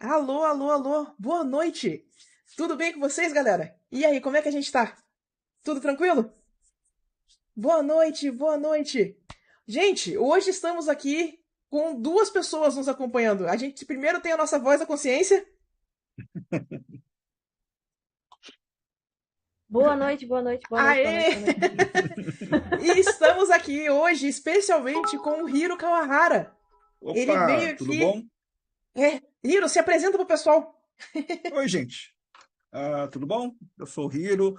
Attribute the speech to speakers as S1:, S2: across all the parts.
S1: Alô, alô, alô, boa noite! Tudo bem com vocês, galera? E aí, como é que a gente tá? Tudo tranquilo? Boa noite, boa noite! Gente, hoje estamos aqui com duas pessoas nos acompanhando. A gente primeiro tem a nossa voz da consciência.
S2: Boa noite, boa noite, boa noite, boa noite,
S1: Aê!
S2: boa noite.
S1: E estamos aqui hoje especialmente com o Hiro Kawahara. Ele
S3: Opa,
S1: veio
S3: tudo
S1: aqui.
S3: bom?
S1: Hiro, se apresenta pro pessoal.
S3: Oi, gente. Tudo bom? Eu sou o Hiro,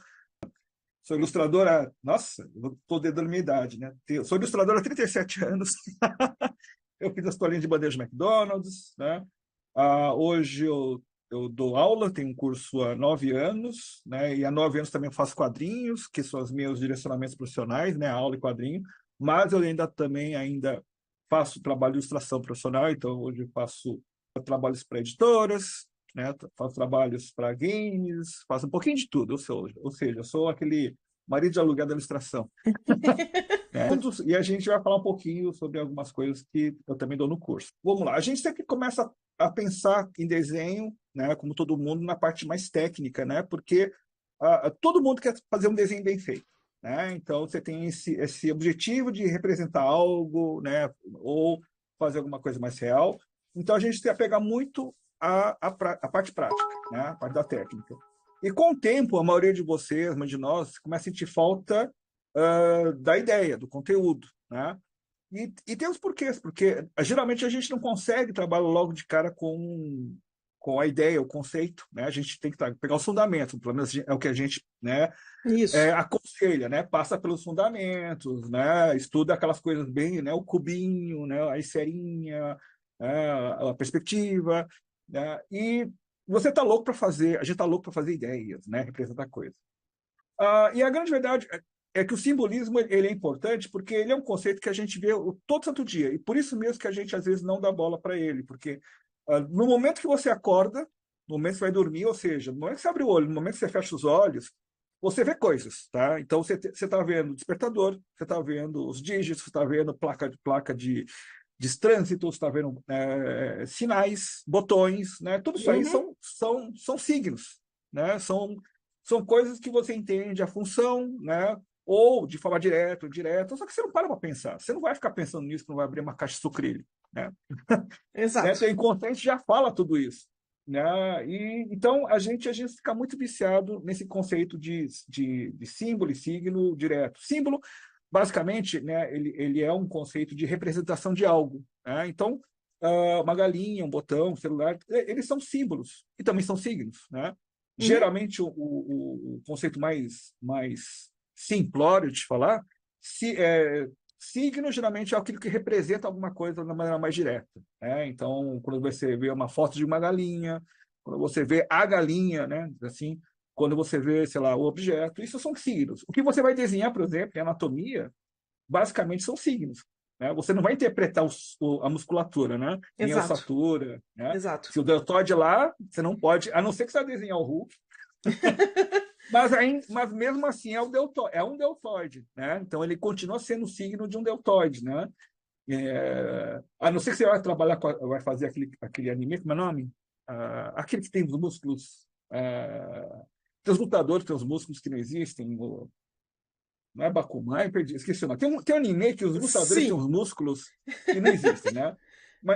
S3: sou ilustrador há... Nossa, eu estou dando minha idade, né? Sou ilustrador há 37 anos. Eu fiz as toalhinhas de bandeja de McDonald's, né? Hoje eu dou aula, tenho um curso há 9 anos, né? E há 9 anos também faço quadrinhos, que são os meus direcionamentos profissionais, né? Aula e quadrinho. Mas eu ainda faço trabalho de ilustração profissional, então hoje eu faço trabalhos para editoras, né? Faço trabalhos para games, faço um pouquinho de tudo, ou seja, eu sou aquele marido de aluguel da ilustração, né? E a gente vai falar um pouquinho sobre algumas coisas que eu também dou no curso. Vamos lá, a gente sempre começa a pensar em desenho, né? Como todo mundo, na parte mais técnica, né? Porque todo mundo quer fazer um desenho bem feito. Né? Então, você tem esse objetivo de representar algo, né? Ou fazer alguma coisa mais real. Então, a gente tem que pegar muito a parte prática, né? A parte da técnica. E com o tempo, a maioria de vocês, mas de nós, começa a sentir falta da ideia, do conteúdo. Né? E tem os porquês, porque geralmente a gente não consegue trabalhar logo de cara com a ideia, o conceito. Né? A gente tem que pegar os fundamentos, pelo menos é o que a gente, né,
S1: Isso.
S3: aconselha, né? Passa pelos fundamentos, né? Estuda aquelas coisas bem, né? O cubinho, né? A esferinha, a perspectiva, né? E você está louco para fazer, a gente está louco para fazer ideias, né? Representar coisas. E a grande verdade é que o simbolismo ele é importante porque ele é um conceito que a gente vê todo santo dia e por isso mesmo que a gente às vezes não dá bola para ele, porque no momento que você acorda, no momento que você vai dormir, ou seja, no momento que você abre o olho, no momento que você fecha os olhos, você vê coisas, tá? Então você está vendo o despertador, você está vendo os dígitos, você está vendo placa de trânsito, você está vendo sinais, botões, né? Tudo isso aí
S1: Uhum.
S3: são signos, né? São coisas que você entende a função, né? Ou de forma direta ou direta, só que você não para pensar. Você não vai ficar pensando nisso, não vai abrir uma caixa de sucrilho, né? Né?
S1: Exato.
S3: Seu inconsciente já fala tudo isso. Né? E, então, a gente fica muito viciado nesse conceito de símbolo e signo direto. Símbolo, basicamente, né, ele é um conceito de representação de algo. Né? Então, uma galinha, um botão, um celular, eles são símbolos e também são signos. Né?
S1: Uhum.
S3: Geralmente, o conceito mais simplório de falar signo geralmente é aquilo que representa alguma coisa de uma maneira mais direta. Né? Então, quando você vê uma foto de uma galinha, quando você vê a galinha, né? Assim, quando você vê, sei lá, o objeto, isso são signos. O que você vai desenhar, por exemplo, em anatomia, basicamente são signos. Né? Você não vai interpretar a musculatura, né? Nem a
S1: Exato.
S3: ossatura. Né?
S1: Exato.
S3: Se o deltoide lá, você não pode, a não ser que você vai desenhar o Hulk, mas mesmo assim é um deltoide, né? Então ele continua sendo o signo de um deltoide, né? A não ser que você vai trabalhar vai fazer aquele anime, como é o nome? Aquele que tem os músculos. Tem os lutadores que têm os músculos que não existem. Não é Bakuman, eu perdi, esqueci o nome. Tem um anime que os lutadores têm
S1: Sim.
S3: os músculos que não existem, né?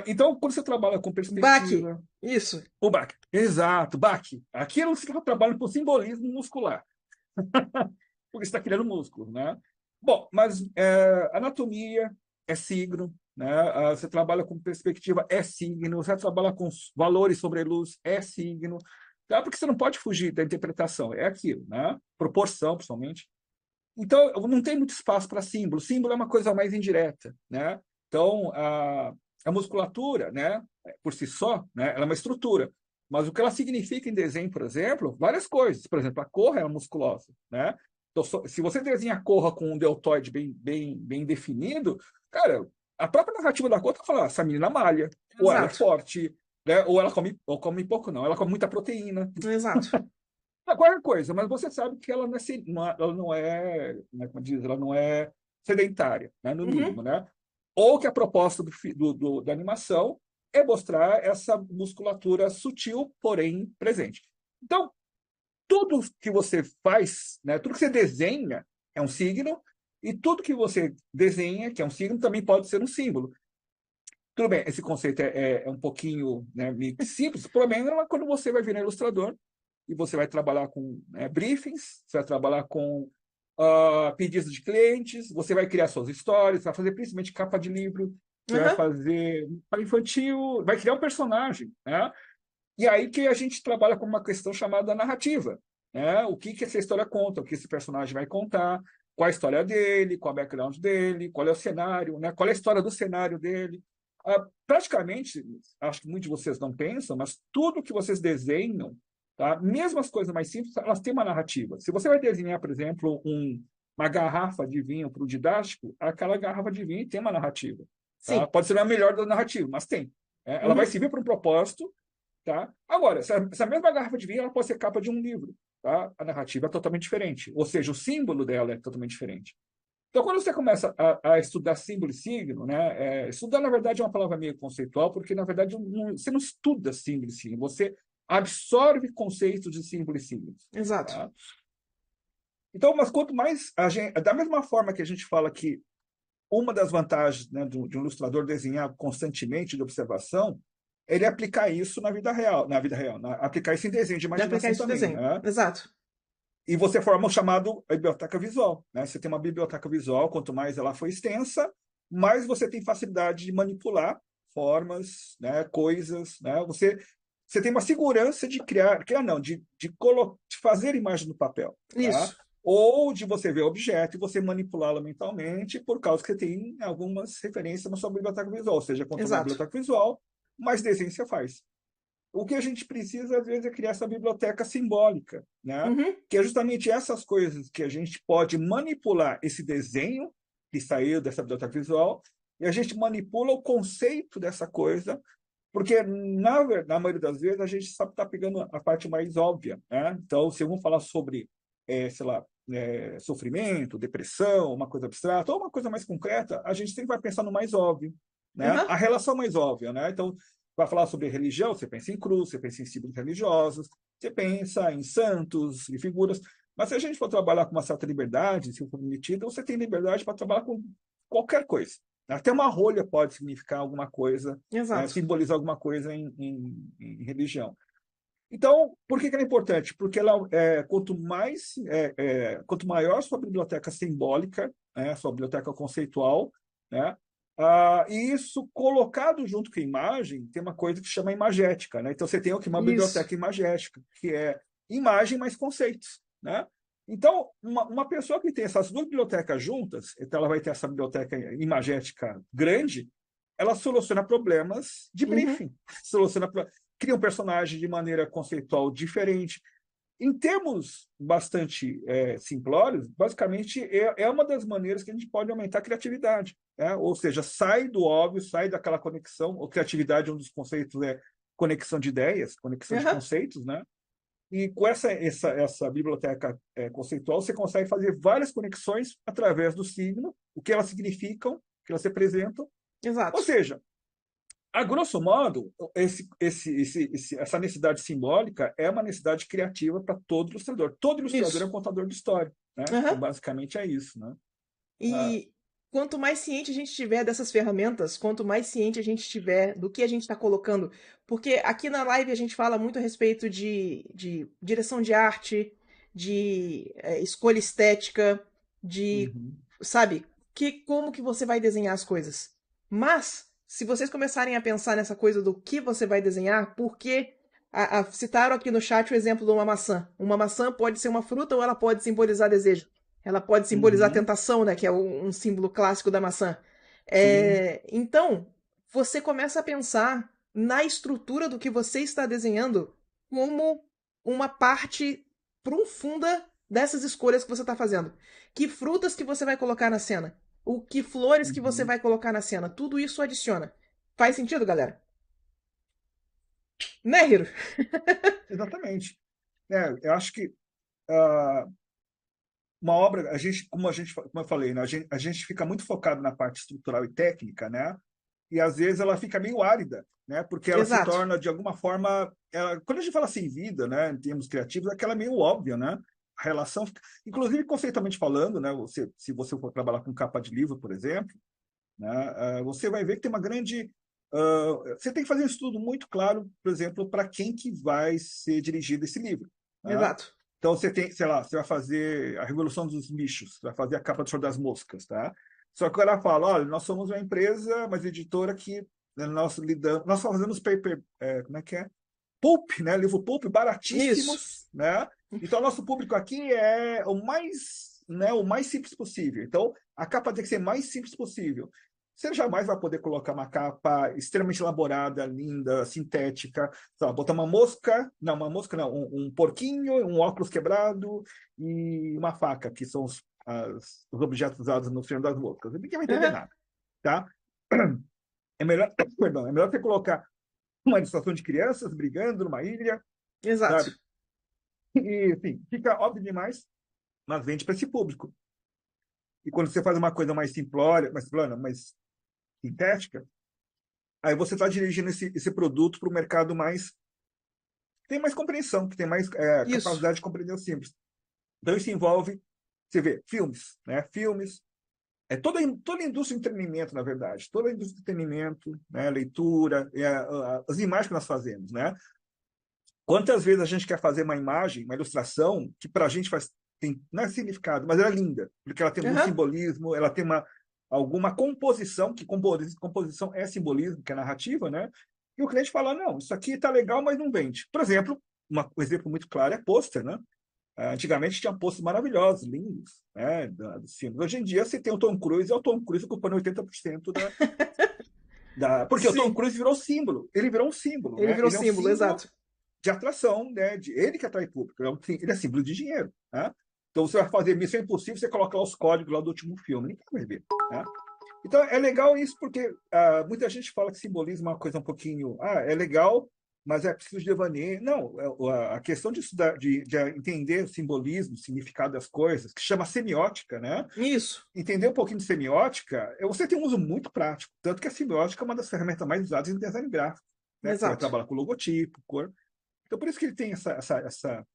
S3: Então, quando você trabalha com
S1: Baque.
S3: perspectiva,
S1: Isso.
S3: o Bach, exato, Bach, aquilo você está trabalhando com simbolismo muscular. Porque você está criando músculo, né? Bom, mas anatomia é signo, né? Você trabalha com perspectiva é signo, você trabalha com valores sobre luz é signo, tá? Porque você não pode fugir da interpretação, é aquilo, né? Proporção, principalmente. Então, não tem muito espaço para símbolo. Símbolo é uma coisa mais indireta, né? Então, a musculatura, né, por si só, né, ela é uma estrutura. Mas o que ela significa em desenho, por exemplo, várias coisas. Por exemplo, a corra é musculosa, né? Então, se você desenha a corra com um deltoide bem definido, cara, a própria narrativa da corra está falando, essa menina malha, ou ela é
S1: Exato.
S3: forte, né? Ou come pouco, não, ela come muita proteína.
S1: Exato.
S3: Qualquer coisa, mas você sabe que ela como diz, ela não é sedentária, né, no
S1: Uhum.
S3: mínimo, né? Ou que a proposta da animação é mostrar essa musculatura sutil, porém presente. Então, tudo que você faz, né, tudo que você desenha é um signo, e tudo que você desenha, que é um signo, também pode ser um símbolo. Tudo bem, esse conceito é um pouquinho, né, meio que simples. O problema é quando você vai virar ilustrador e você vai trabalhar com, né, briefings, você vai trabalhar com pedidos de clientes, você vai criar suas histórias, vai fazer principalmente capa de livro, você vai
S1: Aham.
S3: fazer para infantil, vai criar um personagem, né? E aí que a gente trabalha com uma questão chamada narrativa, né? O que essa história conta, o que esse personagem vai contar, qual a história dele, qual é o background dele, qual é o cenário, né? Qual é a história do cenário dele. Praticamente, acho que muitos de vocês não pensam, mas tudo que vocês desenham, tá? Mesmo as coisas mais simples, elas têm uma narrativa. Se você vai desenhar, por exemplo, uma garrafa de vinho para o didático, aquela garrafa de vinho tem uma narrativa. Tá?
S1: Sim.
S3: Pode ser a melhor da narrativa, mas tem. Ela vai
S1: Uhum.
S3: servir para um propósito. Tá? Agora, essa mesma garrafa de vinho ela pode ser capa de um livro. Tá? A narrativa é totalmente diferente. Ou seja, o símbolo dela é totalmente diferente. Então, quando você começa a estudar símbolo e signo, né, estudar, na verdade, é uma palavra meio conceitual, porque, na verdade, você não estuda símbolo e signo, você absorve conceitos de símbolo e signo.
S1: Exato.
S3: Tá? Então, mas quanto mais a gente, da mesma forma que a gente fala que uma das vantagens, né, de um ilustrador desenhar constantemente de observação, ele aplicar isso na vida real, aplicar isso em desenho de
S1: De aplicar
S3: imaginação
S1: isso no
S3: também,
S1: desenho.
S3: né?
S1: Exato.
S3: E você forma o chamado biblioteca visual, né? Você tem uma biblioteca visual, quanto mais ela for extensa, mais você tem facilidade de manipular formas, né, coisas, né? Você tem uma segurança de criar não, de fazer imagem no papel, tá?
S1: Isso.
S3: Ou de você ver o objeto e você manipulá-lo mentalmente, por causa que você tem algumas referências na sua biblioteca visual. Ou seja, quanto mais
S1: Exato.
S3: biblioteca visual, mais desenho você faz. O que a gente precisa, às vezes, é criar essa biblioteca simbólica, né?
S1: Uhum.
S3: Que é justamente essas coisas que a gente pode manipular esse desenho que saiu dessa biblioteca visual, e a gente manipula o conceito dessa coisa, porque, na maioria das vezes, a gente sabe estar pegando a parte mais óbvia, né? Então, se vamos falar sobre, sei lá, sofrimento, depressão, uma coisa abstrata, ou uma coisa mais concreta, a gente sempre vai pensar no mais óbvio, né?
S1: Aham.
S3: A relação mais óbvia, né? Então, vai falar sobre religião, você pensa em cruz, você pensa em símbolos religiosos, você pensa em santos e figuras. Mas se a gente for trabalhar com uma certa liberdade, se for permitido, você tem liberdade para trabalhar com qualquer coisa. Até uma rolha pode significar alguma coisa,
S1: Exato.
S3: simbolizar alguma coisa em religião. Então, por que ela é importante? Porque ela, quanto maior sua biblioteca simbólica, né, sua biblioteca conceitual, né, e isso colocado junto com a imagem, tem uma coisa que chama imagética. Né? Então, você tem aqui uma
S1: Isso.
S3: biblioteca imagética, que é imagem mais conceitos. Né? Então, uma pessoa que tem essas duas bibliotecas juntas, então ela vai ter essa biblioteca imagética grande, ela soluciona problemas de
S1: Uhum.
S3: briefing, soluciona cria um personagem de maneira conceitual diferente. Em termos bastante simplórios, basicamente é uma das maneiras que a gente pode aumentar a criatividade. Né? Ou seja, sai do óbvio, sai daquela conexão. Ou criatividade, um dos conceitos é conexão de ideias, conexão de
S1: Aham.
S3: conceitos. Né? E com essa biblioteca conceitual, você consegue fazer várias conexões através do signo, o que elas significam, o que elas representam. Ou
S1: Exato.
S3: seja, a grosso modo, essa necessidade simbólica é uma necessidade criativa para todo ilustrador. Todo ilustrador é
S1: Isso.
S3: um contador de história, né? Então,
S1: Aham.
S3: basicamente é isso, né? Ah,
S1: E quanto mais ciente a gente tiver dessas ferramentas, quanto mais ciente a gente tiver do que a gente está colocando, porque aqui na live a gente fala muito a respeito de direção de arte, de escolha estética, de,
S3: uhum,
S1: sabe, como que você vai desenhar as coisas. Mas, se vocês começarem a pensar nessa coisa do que você vai desenhar, porque citaram aqui no chat o exemplo de uma maçã. Uma maçã pode ser uma fruta ou ela pode simbolizar desejo. Ela pode simbolizar a
S3: uhum,
S1: tentação, né? Que é um símbolo clássico da maçã.
S3: sim,
S1: Então, você começa a pensar na estrutura do que você está desenhando como uma parte profunda dessas escolhas que você está fazendo. Que frutas que você vai colocar na cena? O que flores que você
S3: uhum,
S1: vai colocar na cena? Tudo isso adiciona. Faz sentido, galera? Né, Hiro?
S3: exatamente. Eu acho que ah, uma obra, como eu falei, né? A gente fica muito focado na parte estrutural e técnica, né? e às vezes ela fica meio árida, né? Porque ela se
S1: Exato.
S3: torna, de alguma forma, quando a gente fala assim, vida, né, em termos criativos, é aquela meio óbvia, né? A relação, inclusive conceitualmente falando, né? Se você for trabalhar com capa de livro, por exemplo, né, você vai ver que tem uma grande. Você tem que fazer um estudo muito claro, por exemplo, para quem que vai ser dirigido esse livro. Né?
S1: Exato.
S3: Então você tem, sei lá, você vai fazer a Revolução dos Bichos, vai fazer a capa do Senhor das Moscas, tá? Só que ela fala, olha, nós somos uma empresa, uma editora que né, nós fazemos paper, como é que é? Pulp, né? Livro pulp
S1: Isso.
S3: baratíssimos, né? Então nosso público aqui é o mais simples possível. Então a capa tem que ser mais simples possível. Você jamais vai poder colocar uma capa extremamente elaborada, linda, sintética. Sei lá, botar uma mosca não, um porquinho, um óculos quebrado e uma faca, que são os objetos usados no Senhor das Moscas. Ninguém vai entender
S1: Aham.
S3: nada, tá? É melhor, perdão, é melhor você colocar uma ilustração de crianças brigando numa ilha,
S1: Exato.
S3: sabe? E, enfim, fica óbvio demais, mas vende para esse público. E quando você faz uma coisa mais simplória, mais plana, mais sintética, aí você está dirigindo esse produto para o mercado mais que tem mais compreensão, que tem mais
S1: Isso.
S3: capacidade de compreender o simples. Então isso envolve, você vê, filmes, né? Filmes, toda a indústria de entretenimento, na verdade, toda a indústria de entretenimento, né? Leitura, as imagens que nós fazemos, né? Quantas vezes a gente quer fazer uma imagem, uma ilustração, que para a gente não é significado, mas ela é linda, porque ela tem um
S1: Aham.
S3: simbolismo, ela tem alguma composição, que composição é simbolismo, que é narrativa, né? E o cliente fala, não, isso aqui está legal, mas não vende. Por exemplo, um exemplo muito claro é pôster, né? Antigamente tinha pôsteres maravilhosos, lindos, né, dos filmes. Hoje em dia você tem o Tom Cruise, e o Tom Cruise ocupando 80% porque o Tom
S1: Sim.
S3: Cruise virou símbolo. Ele virou um símbolo,
S1: Ele
S3: né?
S1: virou
S3: Ele é um
S1: símbolo,
S3: símbolo
S1: exato.
S3: de atração, né? Ele que atrai público. Ele é símbolo de dinheiro. Né? Então você vai fazer Missão Impossível, você coloca lá os códigos lá do último filme. Ninguém vai ver. Né? Então é legal isso porque muita gente fala que simbolismo é uma coisa um pouquinho. É legal, mas é preciso de devaneio. Não, a questão de estudar, de entender o simbolismo, o significado das coisas, que chama semiótica, né?
S1: Isso.
S3: Entender um pouquinho de semiótica, você tem um uso muito prático. Tanto que a semiótica é uma das ferramentas mais usadas em design gráfico. Né? Você vai
S1: Exato.
S3: trabalhar com logotipo, cor. Então, por isso que ele tem essa.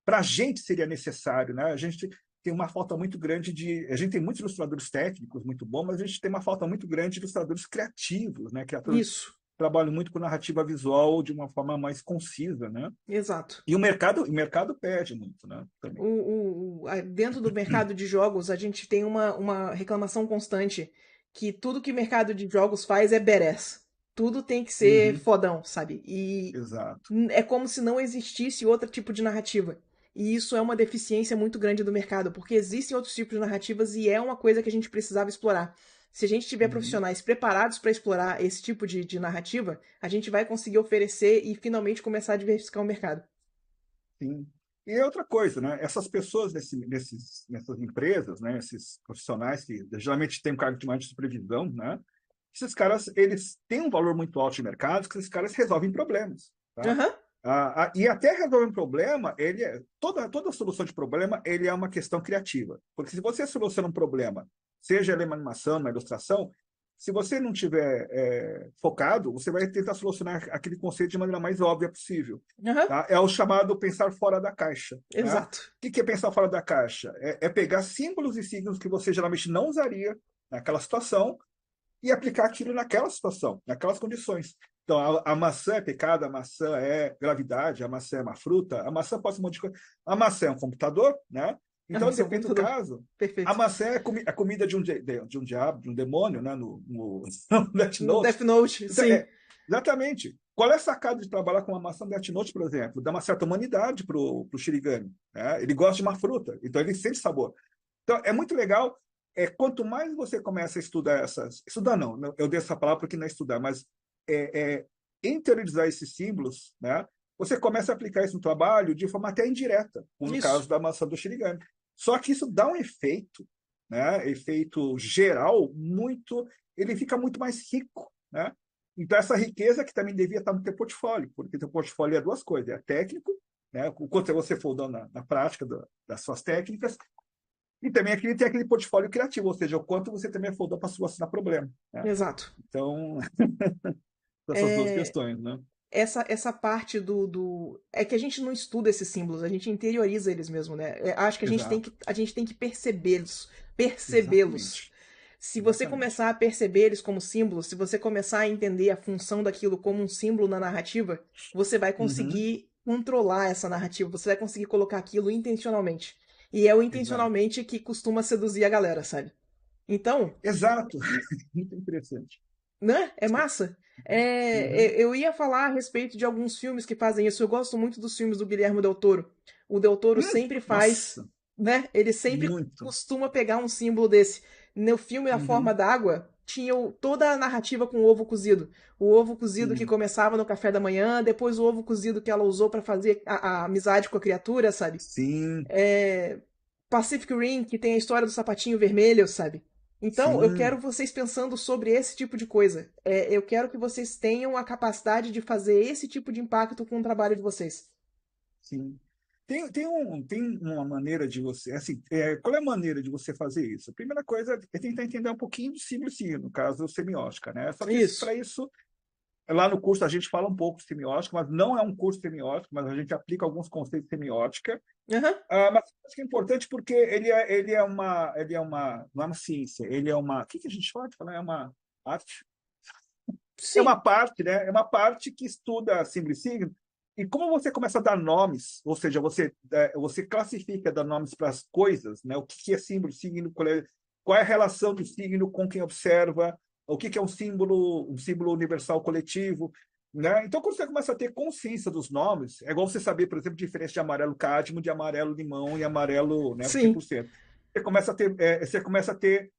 S3: Para a gente seria necessário, né? A gente tem uma falta muito grande de. A gente tem muitos ilustradores técnicos muito bons, mas a gente tem uma falta muito grande de ilustradores criativos, né? Criadores que
S1: Isso.
S3: trabalham muito com narrativa visual de uma forma mais concisa, né?
S1: Exato.
S3: E o mercado pede muito, né? Também.
S1: Dentro do mercado de jogos, a gente tem uma reclamação constante que tudo que o mercado de jogos faz é badass. Tudo tem que ser
S3: Uhum,
S1: fodão, sabe? E
S3: exato.
S1: é como se não existisse outro tipo de narrativa. E isso é uma deficiência muito grande do mercado, porque existem outros tipos de narrativas e é uma coisa que a gente precisava explorar. Se a gente tiver
S3: Uhum,
S1: profissionais preparados para explorar esse tipo de narrativa, a gente vai conseguir oferecer e finalmente começar a diversificar o mercado.
S3: sim. E é outra coisa, né? Essas pessoas nessas empresas, né? Esses profissionais que geralmente têm um cargo de mais de supervisão, né? Esses caras, eles têm um valor muito alto de mercado, que esses caras resolvem problemas, tá?
S1: Aham,
S3: E até resolver um problema, toda solução de problema, ele é uma questão criativa. Porque se você soluciona um problema, seja ele uma animação, uma ilustração, se você não tiver focado, você vai tentar solucionar aquele conceito de maneira mais óbvia possível.
S1: aham,
S3: Tá? É o chamado pensar fora da caixa. Né? O
S1: exato.
S3: que é pensar fora da caixa? É pegar símbolos e signos que você geralmente não usaria naquela situação e aplicar aquilo naquela situação, naquelas condições. Então, a maçã é pecado, a maçã é gravidade, a maçã é uma fruta, a maçã pode ser um monte de coisa. A maçã é um computador, né?
S1: Ah,
S3: Então,
S1: esse é um
S3: depende do
S1: computador.
S3: caso, a
S1: Perfeito.
S3: maçã é a comida de um diabo, de um demônio, né? No Death
S1: No
S3: Note.
S1: Death Note,
S3: Então,
S1: sim.
S3: exatamente. Qual é a sacada de trabalhar com uma maçã Death Note, por exemplo? Dá uma certa humanidade pro Shirigami. Né? Ele gosta de uma fruta, então ele sente sabor. Então, é muito legal. Quanto mais você começa a estudar essas. Estudar não, eu dei essa palavra porque não é estudar, mas é, é, interiorizar esses símbolos, né? Você começa a aplicar isso no trabalho de forma até indireta, como no
S1: Isso.
S3: caso da maçã do Shirigami. Só que isso dá um efeito, né? Efeito geral, muito. Ele fica muito mais rico, né? Então, essa riqueza que também devia estar no teu portfólio, porque teu portfólio é duas coisas: é técnico, né? O quanto você for dando na prática das suas técnicas, E também tem aquele portfólio criativo, ou seja, o quanto você também afodou para solucionar problema, né?
S1: Exato.
S3: Então, essas duas
S1: É,
S3: questões, né?
S1: essa parte É que a gente não estuda esses símbolos, a gente interioriza eles mesmo, né? Acho que
S3: Exato.
S1: a gente tem que percebê-los. Percebê-los.
S3: Exatamente.
S1: Se você
S3: Exatamente.
S1: começar a perceber eles como símbolos, se você começar a entender a função daquilo como um símbolo na narrativa, você vai
S3: Uhum.
S1: conseguir controlar essa narrativa, você vai conseguir colocar aquilo intencionalmente. E é o
S3: Exato.
S1: intencionalmente que costuma seduzir a galera, sabe? Então,
S3: Exato. Muito interessante.
S1: né? É massa.
S3: Uhum.
S1: Eu ia falar a respeito de alguns filmes que fazem isso. Eu gosto muito dos filmes do Guilherme Del Toro. O Del Toro sempre faz,
S3: Nossa,
S1: né? Ele sempre
S3: muito.
S1: costuma pegar um símbolo desse. No filme A Forma
S3: Uhum.
S1: d'Água, tinha toda a narrativa com o ovo cozido. O ovo cozido que
S3: Sim,
S1: começava no café da manhã, depois o ovo cozido que ela usou para fazer a amizade com a criatura, sabe?
S3: sim,
S1: É, Pacific Rim, que tem a história do sapatinho vermelho, sabe? Então, eu quero
S3: sim,
S1: vocês pensando sobre esse tipo de coisa. Eu quero que vocês tenham a capacidade de fazer esse tipo de impacto com o trabalho de vocês.
S3: sim. Tem uma maneira de você, assim, qual é a maneira de você fazer isso? A primeira coisa é tentar entender um pouquinho de símbolo e signo, no caso, semiótica, né? Só que
S1: Isso.
S3: para isso, lá no curso a gente fala um pouco de semiótica, mas não é um curso semiótico, mas a gente aplica alguns conceitos de semiótica.
S1: Aham.
S3: Mas acho que é importante porque não é uma ciência, ele é uma, o que a gente pode falar? É uma arte? É uma
S1: Sim.
S3: parte, né? É uma parte que estuda símbolo e signo. E como você começa a dar nomes, ou seja, você classifica, dá nomes para as coisas, né? O que é símbolo, signo, qual é a relação do signo com quem observa, o que é um símbolo universal coletivo, né? Então, quando você começa a ter consciência dos nomes, é igual você saber, por exemplo, a diferença de amarelo cádmio, de amarelo limão e amarelo, né,
S1: Sim.
S3: 100%. Você começa a ter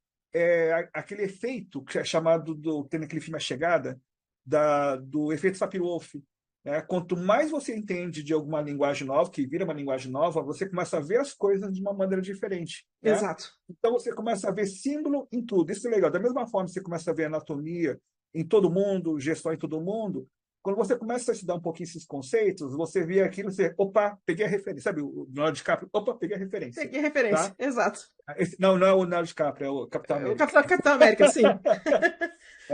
S3: aquele efeito que é chamado tem naquele filme A Chegada, do efeito Sapir-Whorf. Né? Quanto mais você entende de alguma linguagem nova, que vira uma linguagem nova, você começa a ver as coisas de uma maneira diferente. Né?
S1: Exato.
S3: Então você começa a ver símbolo em tudo. Isso é legal. Da mesma forma que você começa a ver anatomia em todo mundo, gestão em todo mundo, quando você começa a estudar um pouquinho esses conceitos, você vê aquilo, você, opa, peguei a referência. Sabe o Leonardo DiCaprio? Opa, peguei a referência.
S1: Peguei referência.
S3: Tá?
S1: Exato.
S3: Não é o Leonardo DiCaprio, é o Capitão
S1: O
S3: América.
S1: Capitão América, sim.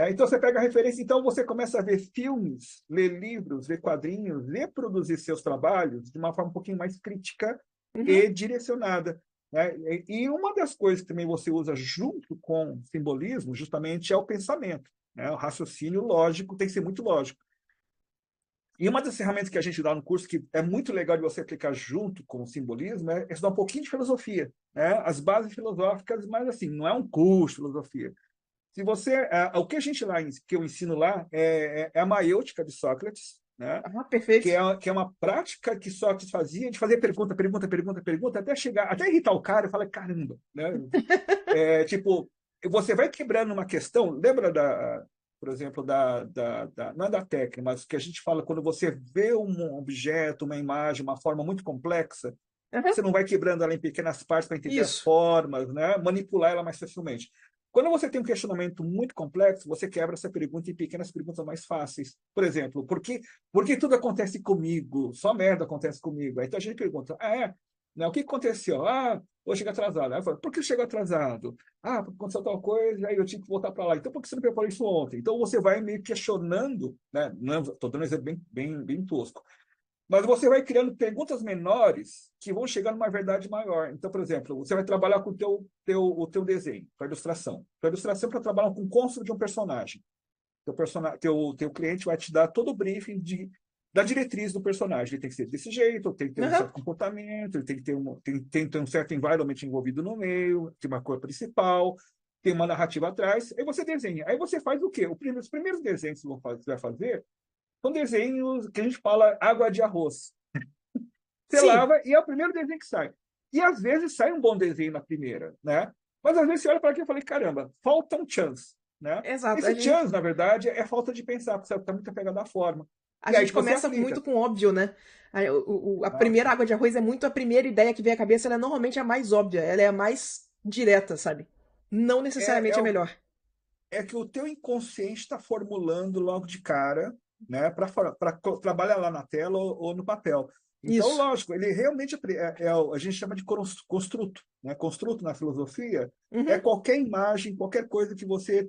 S3: Então você pega a referência, então você começa a ver filmes, ler livros, ler quadrinhos, reproduzir seus trabalhos de uma forma um pouquinho mais crítica
S1: Uhum.
S3: e direcionada. Né? E uma das coisas que também você usa junto com simbolismo, justamente, é o pensamento. Né? O raciocínio lógico tem que ser muito lógico. E uma das ferramentas que a gente dá no curso, que é muito legal de você aplicar junto com o simbolismo, é estudar um pouquinho de filosofia, né? As bases filosóficas, mas assim, não é um curso de filosofia. Se você, o que a gente lá, que eu ensino lá, é a maiêutica de Sócrates, né?
S1: Ah, perfeito.
S3: Que é uma prática que Sócrates fazia de fazer pergunta, pergunta, pergunta, pergunta, até chegar, até irritar o cara e falar, caramba, né? Tipo, você vai quebrando uma questão, lembra por exemplo, não é da técnica, mas que a gente fala quando você vê um objeto, uma imagem, uma forma muito complexa,
S1: Aham.
S3: você não vai quebrando ela em pequenas partes para entender as
S1: Isso.
S3: formas, né? Manipular ela mais facilmente. Quando você tem um questionamento muito complexo, você quebra essa pergunta em pequenas perguntas mais fáceis. Por exemplo, por que tudo acontece comigo? Só merda acontece comigo. Aí então a gente pergunta, né, o que aconteceu? Eu cheguei atrasado. Aí eu falo, por que chegou atrasado? Porque aconteceu tal coisa, aí eu tinha que voltar para lá. Então, por que você não preparou isso ontem? Então, você vai meio questionando, né? Estou dando um exemplo bem tosco. Mas você vai criando perguntas menores que vão chegar numa verdade maior. Então, por exemplo, você vai trabalhar com o teu desenho, com a ilustração. A ilustração para trabalhar com o construto de um personagem. Teu cliente vai te dar todo o briefing da diretriz do personagem. Ele tem que ser desse jeito, tem que ter um
S1: Aham.
S3: certo comportamento, ele tem que ter tem que ter um certo environment envolvido no meio, tem uma cor principal, tem uma narrativa atrás. Aí você desenha. Aí você faz o quê? Os primeiros desenhos que você vai fazer são desenhos que a gente fala água de arroz. Você
S1: Sim.
S3: lava e é o primeiro desenho que sai. E às vezes sai um bom desenho na primeira, né? Mas às vezes você olha para aqui e fala, caramba, falta um chance, né?
S1: Exato.
S3: Esse chance, na verdade, é falta de pensar, porque você está muito apegado à forma.
S1: A
S3: E aí
S1: gente
S3: que você
S1: começa muito
S3: aplica.
S1: com óbvio, né? A primeira
S3: Nossa,
S1: água de arroz é muito a primeira ideia que vem à cabeça, ela é normalmente a mais óbvia, ela é a mais direta, sabe? Não
S3: é,
S1: necessariamente
S3: é,
S1: a
S3: o-
S1: melhor.
S3: é que o teu inconsciente está formulando logo de cara, né, para trabalhar lá na tela ou no papel. Então,
S1: Isso.
S3: lógico, ele realmente a gente chama de construto, né? Construto na filosofia é
S1: Uhum.
S3: qualquer imagem, qualquer coisa que você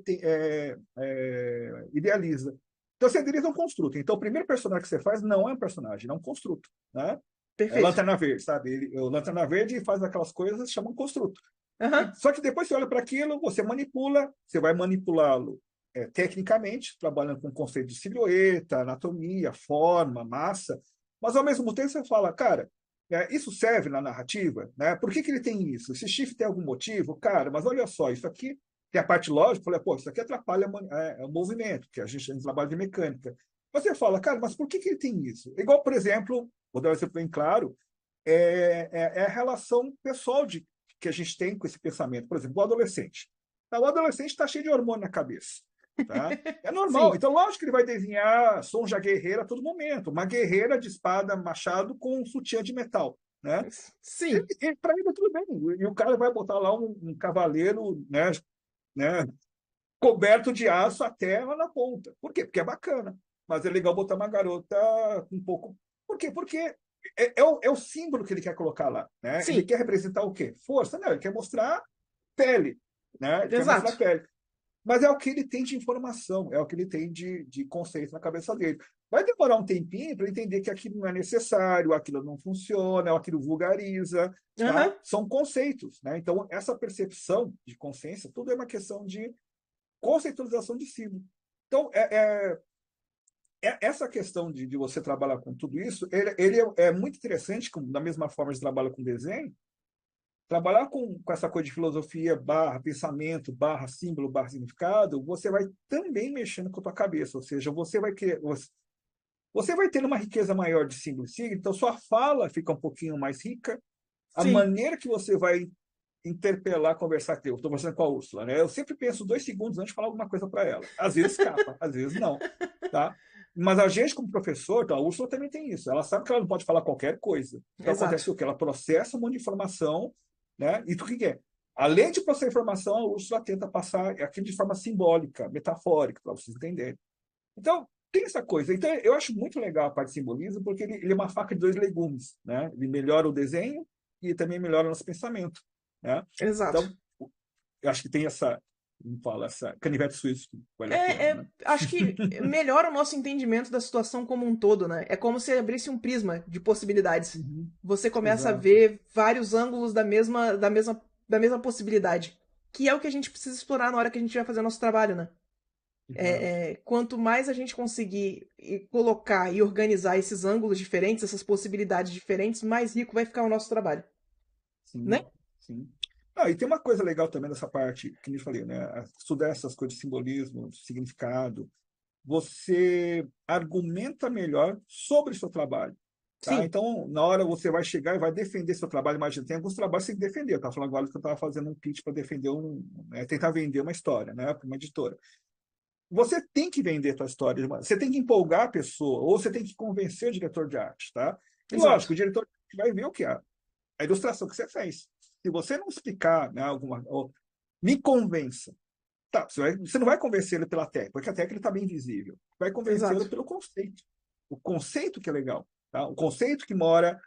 S3: idealiza. Então, você idealiza um construto. Então, o primeiro personagem que você faz não é um personagem, é um construto, né? É
S1: Perfeito.
S3: Lanterna Verde, sabe? O Lanterna Verde faz aquelas coisas, chama um construto.
S1: Aham.
S3: Só que depois você olha para aquilo, você manipula, você vai manipulá-lo tecnicamente, trabalhando com conceito de silhueta, anatomia, forma, massa, mas ao mesmo tempo você fala, cara, isso serve na narrativa, né? Por que ele tem isso? Esse chifre tem algum motivo? Cara, mas olha só, isso aqui tem a parte lógica, eu falei, pô, isso aqui atrapalha o movimento, que a gente trabalha de mecânica. Mas você fala, cara, mas por que ele tem isso? Igual, por exemplo, vou dar um exemplo bem claro, é a relação pessoal que a gente tem com esse pensamento. Por exemplo, o adolescente. O adolescente está cheio de hormônio na cabeça. Tá? É normal.
S1: Sim.
S3: Então, lógico que ele vai desenhar Sonja Guerreira a todo momento. Uma guerreira de espada, machado com um sutiã de metal. Né?
S1: Sim.
S3: Para ele, tudo bem. E o cara vai botar lá um cavaleiro, né, coberto de aço até lá na ponta. Por quê? Porque é bacana. Mas é legal botar uma garota um pouco. Por quê? Porque é o símbolo que ele quer colocar lá. Né? Ele
S1: Sim.
S3: quer representar o quê? Força? Não, ele quer mostrar pele. Né? Ele quer mostrar
S1: Exato.
S3: pele. Mas é o que ele tem de informação, é o que ele tem de conceito na cabeça dele. Vai demorar um tempinho para entender que aquilo não é necessário, aquilo não funciona, aquilo vulgariza, tá?
S1: Aham.
S3: São conceitos, né? Então, essa percepção de consciência, tudo é uma questão de conceitualização de si. Então, essa questão de você trabalhar com tudo isso, ele é muito interessante, da mesma forma que trabalha com desenho, trabalhar com essa coisa de filosofia barra pensamento, barra símbolo, barra significado, você vai também mexendo com a tua cabeça, ou seja, você vai ter uma riqueza maior de símbolo e signo, então sua fala fica um pouquinho mais rica, a
S1: Sim.
S3: maneira que você vai interpelar, conversar, eu estou conversando com a Úrsula, né? Eu sempre penso 2 segundos antes de falar alguma coisa para ela. Às vezes escapa, às vezes não, tá? Mas a gente, como professor, então, a Úrsula também tem isso. Ela sabe que ela não pode falar qualquer coisa. Então
S1: Exato.
S3: acontece o que? Ela processa um monte de informação, né? E o que é? Além de processar informação, a Úrsula tenta passar aquilo de forma simbólica, metafórica, para vocês entenderem. Então, tem essa coisa. Então, eu acho muito legal a parte de simbolismo, porque ele é uma faca de dois legumes, né? Ele melhora o desenho e também melhora o nosso pensamento, né?
S1: Exato.
S3: Então, eu acho que tem essa canivete suíço que vale a pena, né?
S1: Acho que melhora o nosso entendimento da situação como um todo, né? É como se abrisse um prisma de possibilidades.
S3: Uhum.
S1: Você começa a
S3: Exato.
S1: ver vários ângulos da mesma possibilidade. Que é o que a gente precisa explorar na hora que a gente vai fazer nosso trabalho, né?
S3: Exato.
S1: Quanto mais a gente conseguir colocar e organizar esses ângulos diferentes, essas possibilidades diferentes, mais rico vai ficar o nosso trabalho,
S3: Sim,
S1: né?
S3: sim. Ah, e tem uma coisa legal também dessa parte, que nem eu falei, né? Estudar essas coisas de simbolismo, significado, você argumenta melhor sobre o seu trabalho. Tá?
S1: Sim,
S3: Então, na hora você vai chegar e vai defender seu trabalho, imagina, tem alguns trabalhos que você tem que defender. Eu estava falando agora que eu estava fazendo um pitch para defender tentar vender uma história, né, para uma editora. Você tem que vender a sua história, você tem que empolgar a pessoa, ou você tem que convencer o diretor de arte, tá? E
S1: exato.
S3: lógico, o diretor de arte vai ver o que é a ilustração que você fez. Se você não explicar, né, me convença. Tá, você não vai convencer ele pela técnica, porque a técnica está bem visível. Vai convencê-lo
S1: Exato.
S3: pelo conceito. O conceito que é legal. Tá? O conceito que mora,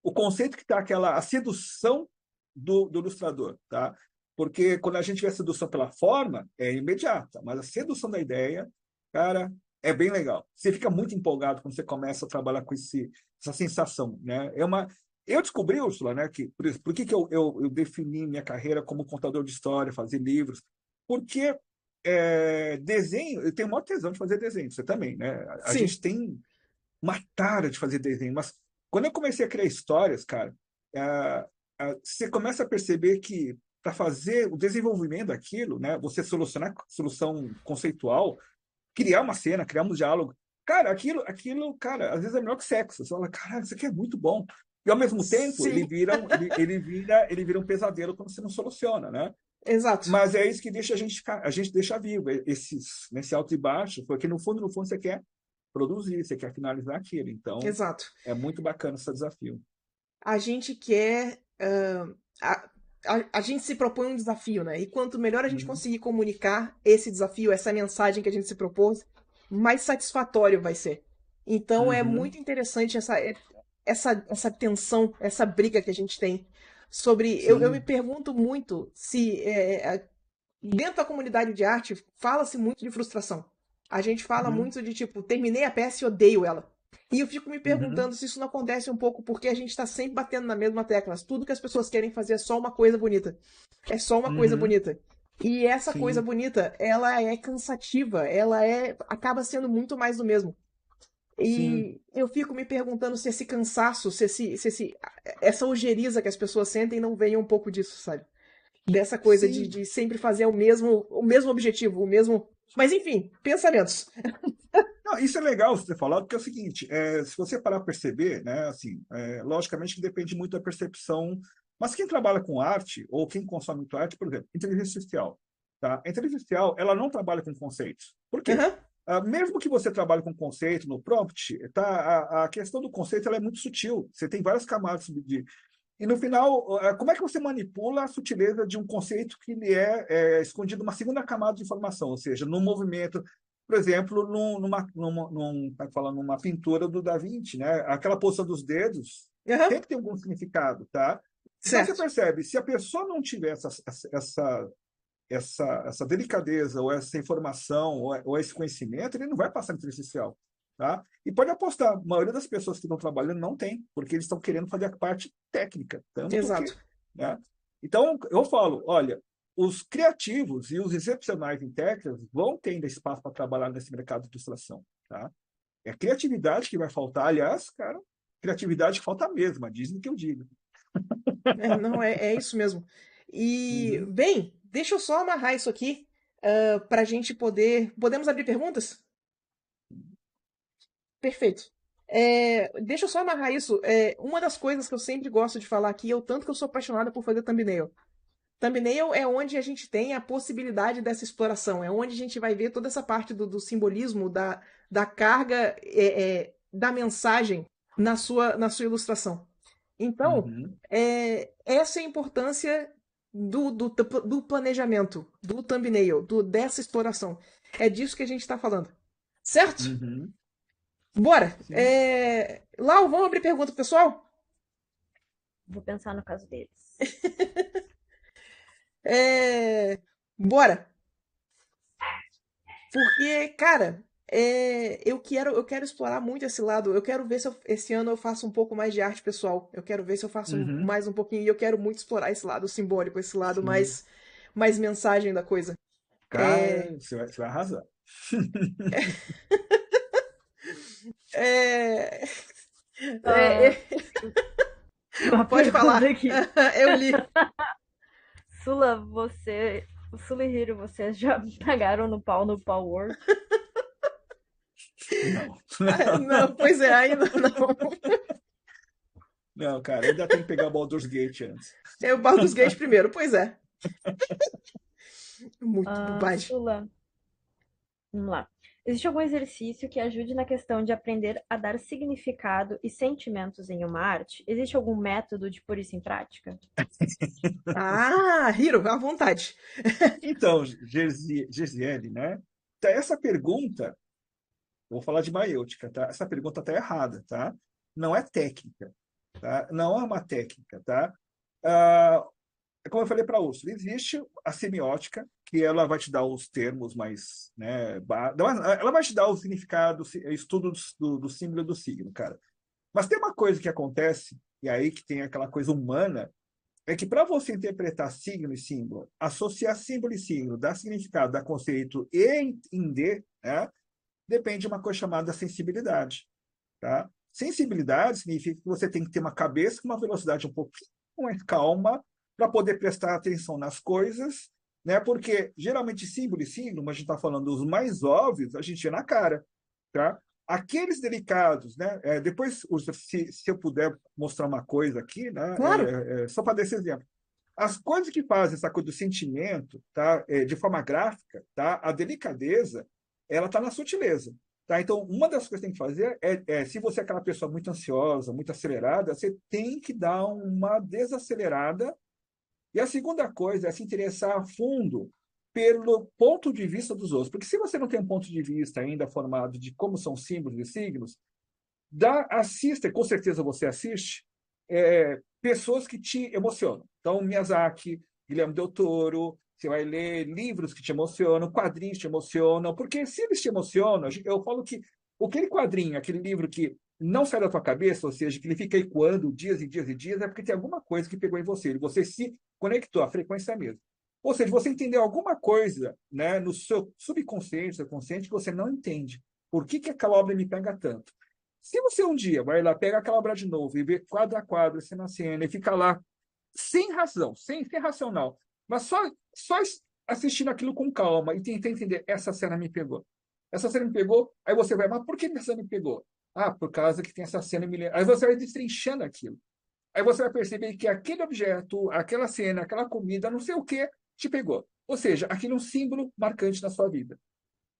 S3: o conceito que está a sedução do ilustrador. Tá? Porque quando a gente vê a sedução pela forma, é imediata, mas a sedução da ideia, cara, é bem legal. Você fica muito empolgado quando você começa a trabalhar com essa sensação. Né? Eu descobri, Úrsula, né, que por que eu defini minha carreira como contador de história, fazer livros, porque desenho, eu tenho o maior tesão de fazer desenho, você também, né? A
S1: Sim,
S3: gente tem uma tara de fazer desenho, mas quando eu comecei a criar histórias, cara, você começa a perceber que para fazer o desenvolvimento daquilo, né, você solucionar solução conceitual, criar uma cena, criar um diálogo, cara, aquilo, cara, às vezes é melhor que sexo. Você fala, caralho, isso aqui é muito bom. E ao mesmo tempo,
S1: sim,
S3: ele vira um pesadelo quando você não soluciona, né?
S1: exato.
S3: Mas é isso que deixa a gente deixa vivo, nesse alto e baixo, porque no fundo, você quer produzir, você quer finalizar aquilo. Então,
S1: Exato.
S3: é muito bacana esse desafio.
S1: A gente quer. A gente se propõe um desafio, né? E quanto melhor a gente
S3: Uhum,
S1: conseguir comunicar esse desafio, essa mensagem que a gente se propôs, mais satisfatório vai ser. Então é
S3: uhum,
S1: muito interessante essa tensão, essa briga que a gente tem sobre. Eu me
S3: Sim.
S1: pergunto muito se dentro da comunidade de arte fala-se muito de frustração. A gente fala
S3: Uhum.
S1: muito de tipo, terminei a peça e odeio ela. E eu fico me
S3: Uhum.
S1: perguntando se isso não acontece um pouco porque a gente tá sempre batendo na mesma tecla. Tudo que as pessoas querem fazer é só uma coisa bonita. É só uma coisa
S3: Uhum.
S1: bonita. E essa coisa
S3: Sim.
S1: bonita, ela é cansativa, acaba sendo muito mais do mesmo.
S3: Sim.
S1: E eu fico me perguntando se esse cansaço, essa ojeriza que as pessoas sentem não vem um pouco disso, sabe? Dessa coisa
S3: Sim.
S1: de sempre fazer o mesmo objetivo, o mesmo. Mas enfim, pensamentos.
S3: Não, isso é legal você ter falado, porque é o seguinte, se você parar para perceber, né, assim, logicamente que depende muito da percepção, mas quem trabalha com arte, ou quem consome muito arte, por exemplo, inteligência artificial, tá? A inteligência artificial, ela não trabalha com conceitos. Por quê?
S1: Aham,
S3: Mesmo que você trabalhe com conceito no prompt, tá, a questão do conceito ela é muito sutil. Você tem várias camadas e no final, como é que você manipula a sutileza de um conceito que ele escondido numa segunda camada de informação, ou seja, num movimento, por exemplo, como é que fala, numa pintura do Da Vinci, né? Aquela posição dos dedos
S1: aham,
S3: tem que ter algum significado, tá? Então você
S1: certo.
S3: percebe, se a pessoa não tiver essa delicadeza, ou essa informação, ou esse conhecimento, ele não vai passar no artificial. Tá? E pode apostar, a maioria das pessoas que estão trabalhando não tem, porque eles estão querendo fazer a parte técnica, tanto que.
S1: Exato.
S3: Né? Então, eu falo, olha, os criativos e os excepcionais em técnicas vão ter ainda espaço para trabalhar nesse mercado de ilustração. Tá? É a criatividade que vai faltar, aliás, cara, criatividade que falta mesmo, a Disney que eu digo.
S1: Não, é isso mesmo. E,
S3: Uhum.
S1: bem, deixa eu só amarrar isso aqui pra gente poder. Podemos abrir perguntas? Perfeito. Deixa eu só amarrar isso. Uma das coisas que eu sempre gosto de falar aqui é o tanto que eu sou apaixonada por fazer thumbnail. Thumbnail é onde a gente tem a possibilidade dessa exploração, é onde a gente vai ver toda essa parte do simbolismo, da carga, da mensagem na sua ilustração. Então,
S3: Uhum.
S1: essa é a importância do planejamento, do thumbnail, dessa exploração. É disso que a gente está falando. Certo?
S3: Uhum.
S1: Bora!
S3: Sim.
S1: Lau, vamos abrir pergunta pro pessoal?
S2: Vou pensar no caso deles.
S1: Bora! Porque, cara, eu quero explorar muito esse lado. Eu quero ver se esse ano eu faço um pouco mais de arte pessoal. Eu quero ver se eu faço
S3: Uhum.
S1: mais um pouquinho. E eu quero muito explorar esse lado simbólico, esse lado
S3: Sim.
S1: mais mensagem da coisa. É,
S3: Cara, você vai arrasar.
S1: é, é,
S2: Ah,
S1: é,
S2: uma
S1: pode
S2: pergunta
S1: falar.
S2: aqui.
S1: Eu li.
S2: Sula, Sula e Hiro, vocês já pagaram no pau no Power Word?
S3: Não.
S1: Não, pois é, ainda não.
S3: Não, cara, ainda tem que pegar o Baldur's Gate antes.
S1: É o Baldur's Gate primeiro, pois é. Muito
S2: Ah,
S1: bobagem.
S2: Sula, vamos lá. Existe algum exercício que ajude na questão de aprender a dar significado e sentimentos em uma arte? Existe algum método de pôr isso em prática?
S1: Ah, Hiro, à vontade.
S3: Então, Gesiele, né? Tá, essa pergunta, vou falar de maiêutica, tá? Essa pergunta tá errada, tá? Não é técnica, tá? Não é uma técnica, tá? Ah, como eu falei para a Úrsula, existe a semiótica, que ela vai te dar os termos mais, né, ela vai te dar o significado, estudo do símbolo e do signo, cara. Mas tem uma coisa que acontece, e aí que tem aquela coisa humana, é que para você interpretar signo e símbolo, associar símbolo e signo, dar significado, dar conceito e entender, né, depende de uma coisa chamada sensibilidade. Tá? Sensibilidade significa que você tem que ter uma cabeça com uma velocidade um pouquinho mais calma para poder prestar atenção nas coisas, né? Porque geralmente símbolo e signo, mas a gente está falando dos mais óbvios, a gente vê na cara, tá? Aqueles delicados, né? Depois, se eu puder mostrar uma coisa aqui, né?
S1: Claro.
S3: Só para dar esse exemplo. As coisas que fazem essa coisa do sentimento, tá? De forma gráfica, tá? A delicadeza, ela está na sutileza. Tá? Então, uma das coisas que tem que fazer se você é aquela pessoa muito ansiosa, muito acelerada, você tem que dar uma desacelerada. E a segunda coisa é se interessar a fundo pelo ponto de vista dos outros. Porque se você não tem um ponto de vista ainda formado de como são símbolos e signos, Assista, com certeza você assiste, pessoas que te emocionam. Então, Miyazaki, Guilherme Del Toro, você vai ler livros que te emocionam, quadrinhos que te emocionam, porque se eles te emocionam, eu falo que aquele quadrinho, aquele livro que não sai da tua cabeça, ou seja, que ele fica ecoando dias e dias e dias, é porque tem alguma coisa que pegou em você, e você se conectou à frequência mesmo. Ou seja, você entendeu alguma coisa, né, no seu subconsciente, seu consciente, que você não entende. Por que que aquela obra me pega tanto? Se você um dia vai lá, pega aquela obra de novo e vê quadro a quadro, cena a cena, e fica lá sem razão, sem racional, mas só assistindo aquilo com calma e tentar entender, essa cena me pegou. Essa cena me pegou, aí você vai, mas por que essa cena me pegou? Ah, por causa que tem essa cena. Aí você vai destrinchando aquilo. Aí você vai perceber que aquele objeto, aquela cena, aquela comida, não sei o que, te pegou. Ou seja, aquilo é um símbolo marcante na sua vida.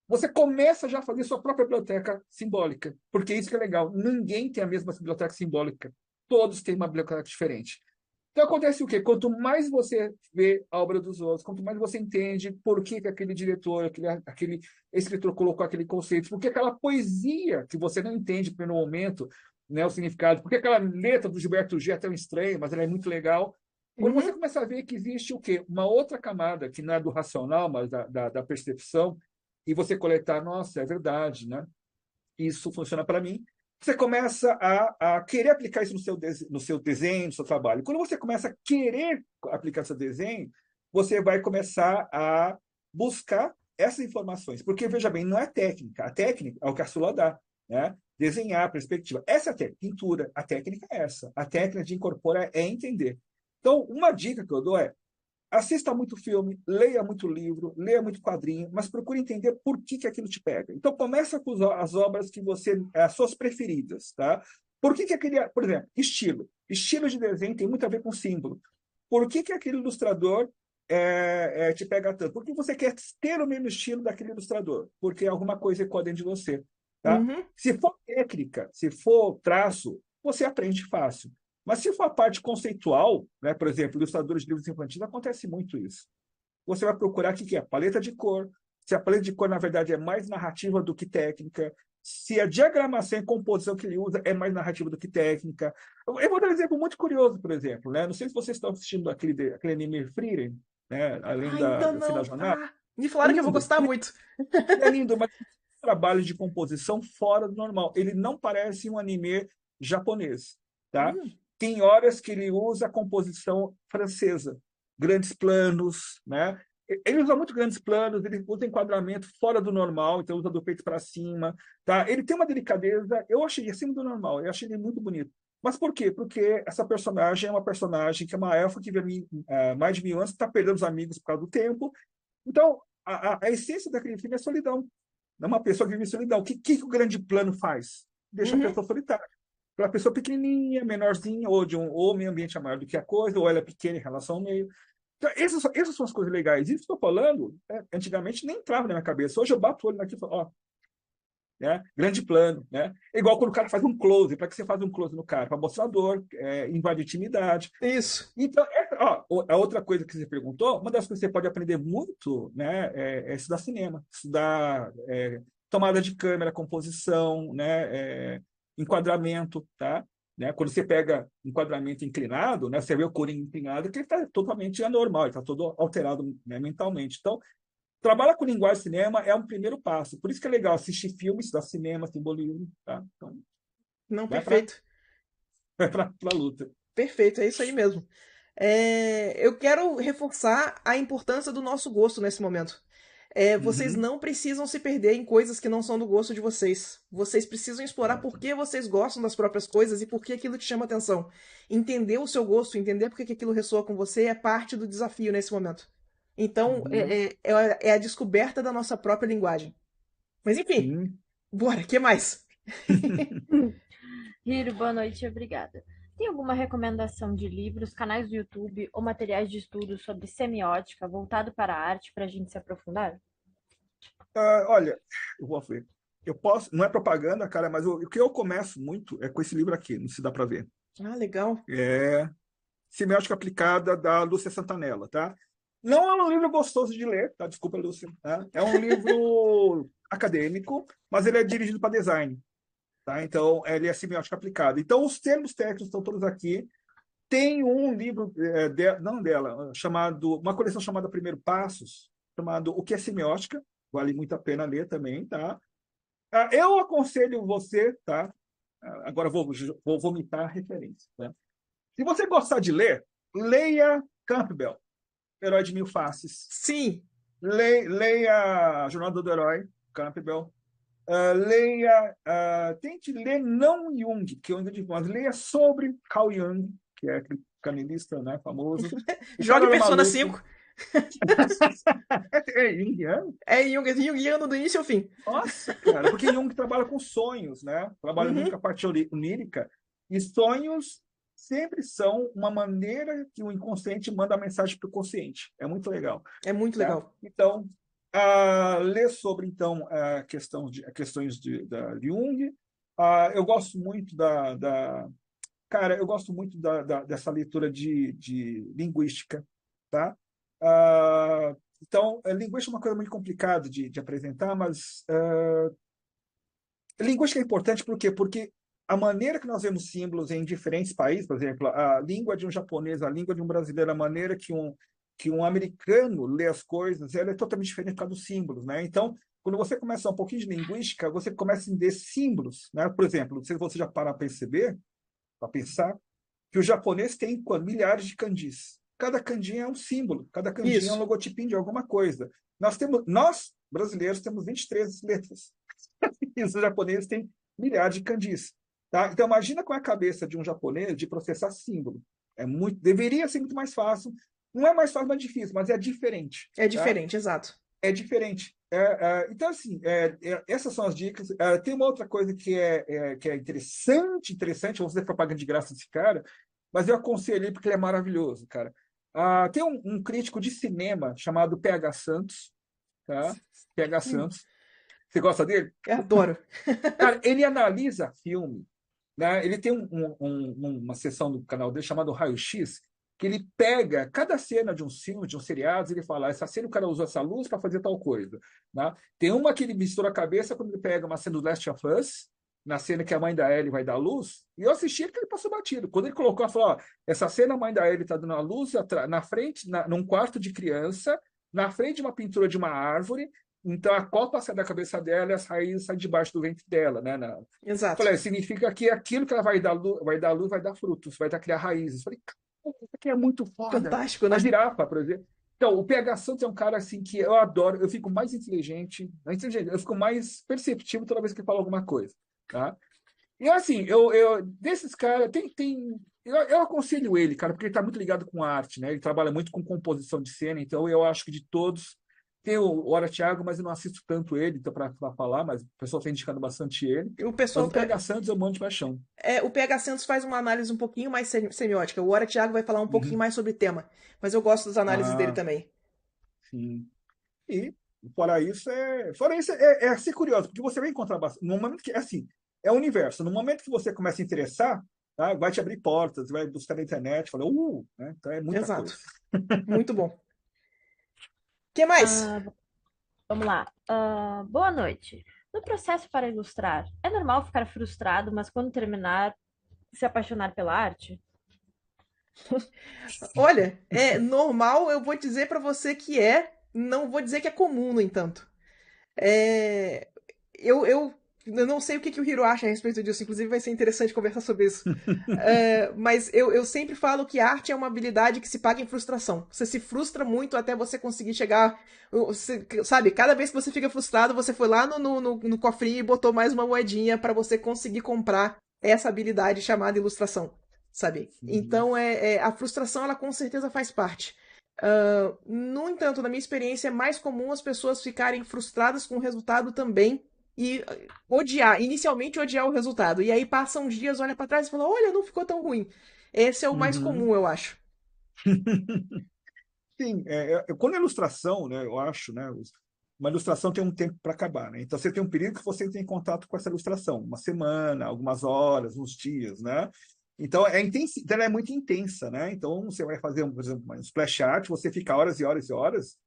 S3: Você começa já a fazer sua própria biblioteca simbólica, porque isso que é legal. Ninguém tem a mesma biblioteca simbólica. Todos têm uma biblioteca diferente. Então acontece o quê? Quanto mais você vê a obra dos outros, quanto mais você entende por que aquele diretor, aquele escritor colocou aquele conceito, porque aquela poesia que você não entende no momento, né, o significado, porque aquela letra do Gilberto Gil é tão estranha, mas ela é muito legal. Quando você começa a ver que existe o quê? Uma outra camada, que não é do racional, mas da percepção, e você coletar, nossa, é verdade, né? Isso funciona para mim. Você começa a querer aplicar isso no seu desenho, no seu trabalho. Quando você começa a querer aplicar seu desenho, você vai começar a buscar essas informações. Porque, veja bem, não é técnica. A técnica é o que a Sula dá, né? Desenhar, perspectiva. Essa é a técnica. Pintura. A técnica é essa. A técnica de incorporar é entender. Então, uma dica que eu dou é: assista muito filme, leia muito livro, leia muito quadrinho, mas procure entender por que aquilo te pega. Então, começa com as obras que você, as suas preferidas, tá? Por que aquele, por exemplo, estilo. Estilo de desenho tem muito a ver com símbolo. Por que aquele ilustrador te pega tanto? Porque você quer ter o mesmo estilo daquele ilustrador, porque alguma coisa ecoa dentro de você, tá?
S1: Uhum.
S3: Se for técnica, se for traço, você aprende fácil. Mas se for a parte conceitual, né, por exemplo, ilustradores de livros infantis, acontece muito isso. Você vai procurar o que é paleta de cor, se a paleta de cor, na verdade, é mais narrativa do que técnica, se a diagramação e composição que ele usa é mais narrativa do que técnica. Eu vou dar um exemplo muito curioso, por exemplo. Né? Não sei se vocês estão assistindo aquele anime Frieren, né? Além
S1: Ainda
S3: do fim da
S1: não.
S3: jornada.
S1: Ah, me
S3: É
S1: falaram que eu vou
S3: lindo.
S1: gostar muito.
S3: É lindo, mas trabalho de composição fora do normal. Ele não parece um anime japonês, tá?
S1: Hum,
S3: Tem horas que ele usa a composição francesa, grandes planos, né? Ele usa muito grandes planos, ele usa enquadramento fora do normal, então usa do peito para cima, tá? Ele tem uma delicadeza, eu achei acima do normal, eu achei ele muito bonito. Mas por quê? Porque essa personagem é uma personagem que é uma elfa que vive mais de 1000 anos, está perdendo os amigos por causa do tempo. Então, a essência daquele filme é solidão. É uma pessoa que vive em solidão. O que o grande plano faz? Deixa a
S1: uhum.
S3: pessoa solitária. Aquela pessoa pequenininha, menorzinha, ou meio ambiente é maior do que a coisa, ou ela é pequena em relação ao meio. Então, essas são as coisas legais. Isso que eu estou falando, antigamente nem entrava na minha cabeça. Hoje eu bato o olho aqui e falo, ó, né? Grande plano, né? É igual quando o cara faz um close. Para que você faz um close no cara? Para mostrar dor, invade intimidade.
S1: Isso.
S3: Então, a outra coisa que você perguntou, uma das coisas que você pode aprender muito, né, é estudar cinema, estudar tomada de câmera, composição, né, enquadramento, tá? Né? Quando você pega enquadramento inclinado, né, você vê o Coringa inclinado, que ele está totalmente anormal, ele está todo alterado, né, mentalmente. Então, trabalhar com linguagem de cinema é um primeiro passo. Por isso que é legal assistir filmes, estudar cinema, simbolismo, tá? Então,
S1: Não,
S3: vai para
S1: perfeito.
S3: a luta.
S1: Perfeito, é isso aí mesmo. Eu quero reforçar a importância do nosso gosto nesse momento. Vocês
S3: Uhum,
S1: não precisam se perder em coisas que não são do gosto de vocês. Vocês precisam explorar por que vocês gostam das próprias coisas e por que aquilo te chama atenção. Entender o seu gosto, entender por que aquilo ressoa com você é parte do desafio nesse momento. Então,
S3: uhum,
S1: é a descoberta da nossa própria linguagem. Mas enfim,
S3: sim.
S1: bora, que mais?
S2: Hiro, boa noite e obrigada. Tem alguma recomendação de livros, canais do YouTube ou materiais de estudo sobre semiótica voltado para a arte para a gente se aprofundar?
S3: Olha, eu vou ver. Eu posso, não é propaganda, cara, mas o que eu começo muito é com esse livro aqui, não se dá para ver.
S1: Ah, legal.
S3: É Semiótica Aplicada, da Lúcia Santanella, tá? Não é um livro gostoso de ler, tá? Desculpa, Lúcia. Tá? É um livro acadêmico, mas ele é dirigido para design. tá? Então, ele é semiótica aplicada. Então, os termos técnicos estão todos aqui. Tem um livro, não dela, uma coleção chamada Primeiro Passos, chamado O que é Semiótica, vale muito a pena ler também, tá? Eu aconselho você, tá? Agora vou vomitar a referência, tá? Se você gostar de ler, leia Campbell, Herói de Mil Faces.
S1: Sim,
S3: Leia A Jornada do Herói, Campbell. Tente ler não Jung, que eu ainda digo, mas leia sobre Carl Jung, que é aquele canelista, né, famoso. O cara
S1: jogue
S3: era
S1: Persona
S3: maluco.
S1: 5.
S3: É Jungiano?
S1: É Jungiano do início ao fim.
S3: Nossa, cara, porque Jung trabalha com sonhos, né? Trabalha muito
S1: Uhum,
S3: com a parte onírica. E sonhos sempre são uma maneira que o inconsciente manda a mensagem para o consciente. É muito legal.
S1: é muito
S3: Né?
S1: legal.
S3: Então, ler sobre então questões da Jung. Eu gosto muito cara, eu gosto muito dessa leitura de linguística, tá? Então, linguística é uma coisa muito complicada de apresentar, mas linguística é importante por quê? Porque a maneira que nós vemos símbolos em diferentes países, por exemplo, a língua de um japonês, a língua de um brasileiro, a maneira que um americano lê as coisas, ela é totalmente diferente por causa dos símbolos, né? Então, quando você começa um pouquinho de linguística, você começa a entender símbolos, né? Por exemplo, não sei se você já para perceber, para pensar, que o japonês tem milhares de kanjis. Cada kanji é um símbolo, cada kanji é um
S1: Isso,
S3: logotipinho de alguma coisa. Nós brasileiros, temos 23 letras. E os japoneses têm milhares de kanjis. Tá? Então, imagina com a cabeça de um japonês de processar símbolo. Deveria ser muito mais fácil. Não é mais fácil, mas difícil, mas é diferente.
S1: é
S3: Tá?
S1: diferente, exato.
S3: É diferente. Então, assim, essas são as dicas. Tem uma outra coisa que é interessante, vou fazer propaganda de graça desse cara, mas eu aconselho ele porque ele é maravilhoso, cara. Tem um crítico de cinema chamado PH Santos, tá? PH
S1: Hum,
S3: Santos. Você gosta dele?
S1: eu adoro.
S3: Cara, ele analisa filme, né? Ele tem uma seção do canal dele chamado Raio X, que ele pega cada cena de um filme, de um seriado, e ele fala: essa cena o cara usou essa luz para fazer tal coisa. Né? Tem uma que ele mistura a cabeça quando ele pega uma cena do Last of Us, na cena que a mãe da Ellie vai dar luz, e eu assisti porque ele passou batido. Quando ele colocou, ele falou: ó, essa cena a mãe da Ellie está dando a luz na frente, num quarto de criança, na frente de uma pintura de uma árvore, então a copa sai da cabeça dela e as raízes saem debaixo do ventre dela, né?
S1: Exato.
S3: Falei, significa que aquilo que ela vai dar luz, vai dar frutos, vai dar criar raízes. Falei, cara, isso aqui é muito foda.
S1: Fantástico,
S3: A
S1: né?
S3: girafa, por exemplo. Então, o PH Santos é um cara assim que eu adoro, eu fico mais inteligente, eu fico mais perceptivo toda vez que ele fala alguma coisa, tá? E assim, desses caras, eu aconselho ele, cara, porque ele está muito ligado com arte, né? Ele trabalha muito com composição de cena, então eu acho que de todos. Tem o Hora Thiago, mas eu não assisto tanto ele, então para falar, mas o pessoal está indicando bastante ele.
S1: E o
S3: Mas
S1: pessoal.
S3: o PH Santos eu mando de paixão.
S1: O PH Santos faz uma análise um pouquinho mais semiótica. O Hora Thiago vai falar um pouquinho
S3: Uhum.
S1: mais sobre o tema. Mas eu gosto das análises dele
S3: Ah,
S1: também.
S3: sim. E fora isso é ser curioso, porque você vai encontrar bastante. No momento que, assim, é o universo. No momento que você começa a interessar, tá, vai te abrir portas, vai buscar na internet, fala, né? Então é muita coisa.
S1: Exato. Muito bom. O que mais?
S2: Ah, vamos lá. Boa noite. No processo para ilustrar, é normal ficar frustrado, mas quando terminar, se apaixonar pela arte?
S1: Olha, é normal, eu vou dizer pra você que não vou dizer que é comum, no entanto. É, eu não sei o que o Hiro acha a respeito disso, inclusive vai ser interessante conversar sobre isso. Mas eu sempre falo que arte é uma habilidade que se paga em frustração. Você se frustra muito até você conseguir chegar. Sabe, cada vez que você fica frustrado, você foi lá no cofrinho e botou mais uma moedinha pra você conseguir comprar essa habilidade chamada ilustração. Sabe?
S3: Uhum.
S1: Então a frustração ela com certeza faz parte. No entanto, na minha experiência, é mais comum as pessoas ficarem frustradas com o resultado também e inicialmente odiar o resultado. E aí passa uns dias, olha pra trás e fala: olha, não ficou tão ruim. Esse é o mais
S3: Uhum.
S1: comum, eu acho.
S3: Sim, quando a ilustração, né, eu acho, né, uma ilustração tem um tempo para acabar, né? Então você tem um período que você tem contato com essa ilustração, uma semana, algumas horas, uns dias, né? Então então ela é muito intensa, né? Então você vai fazer, por exemplo, uma splash art, você fica horas e horas e horas,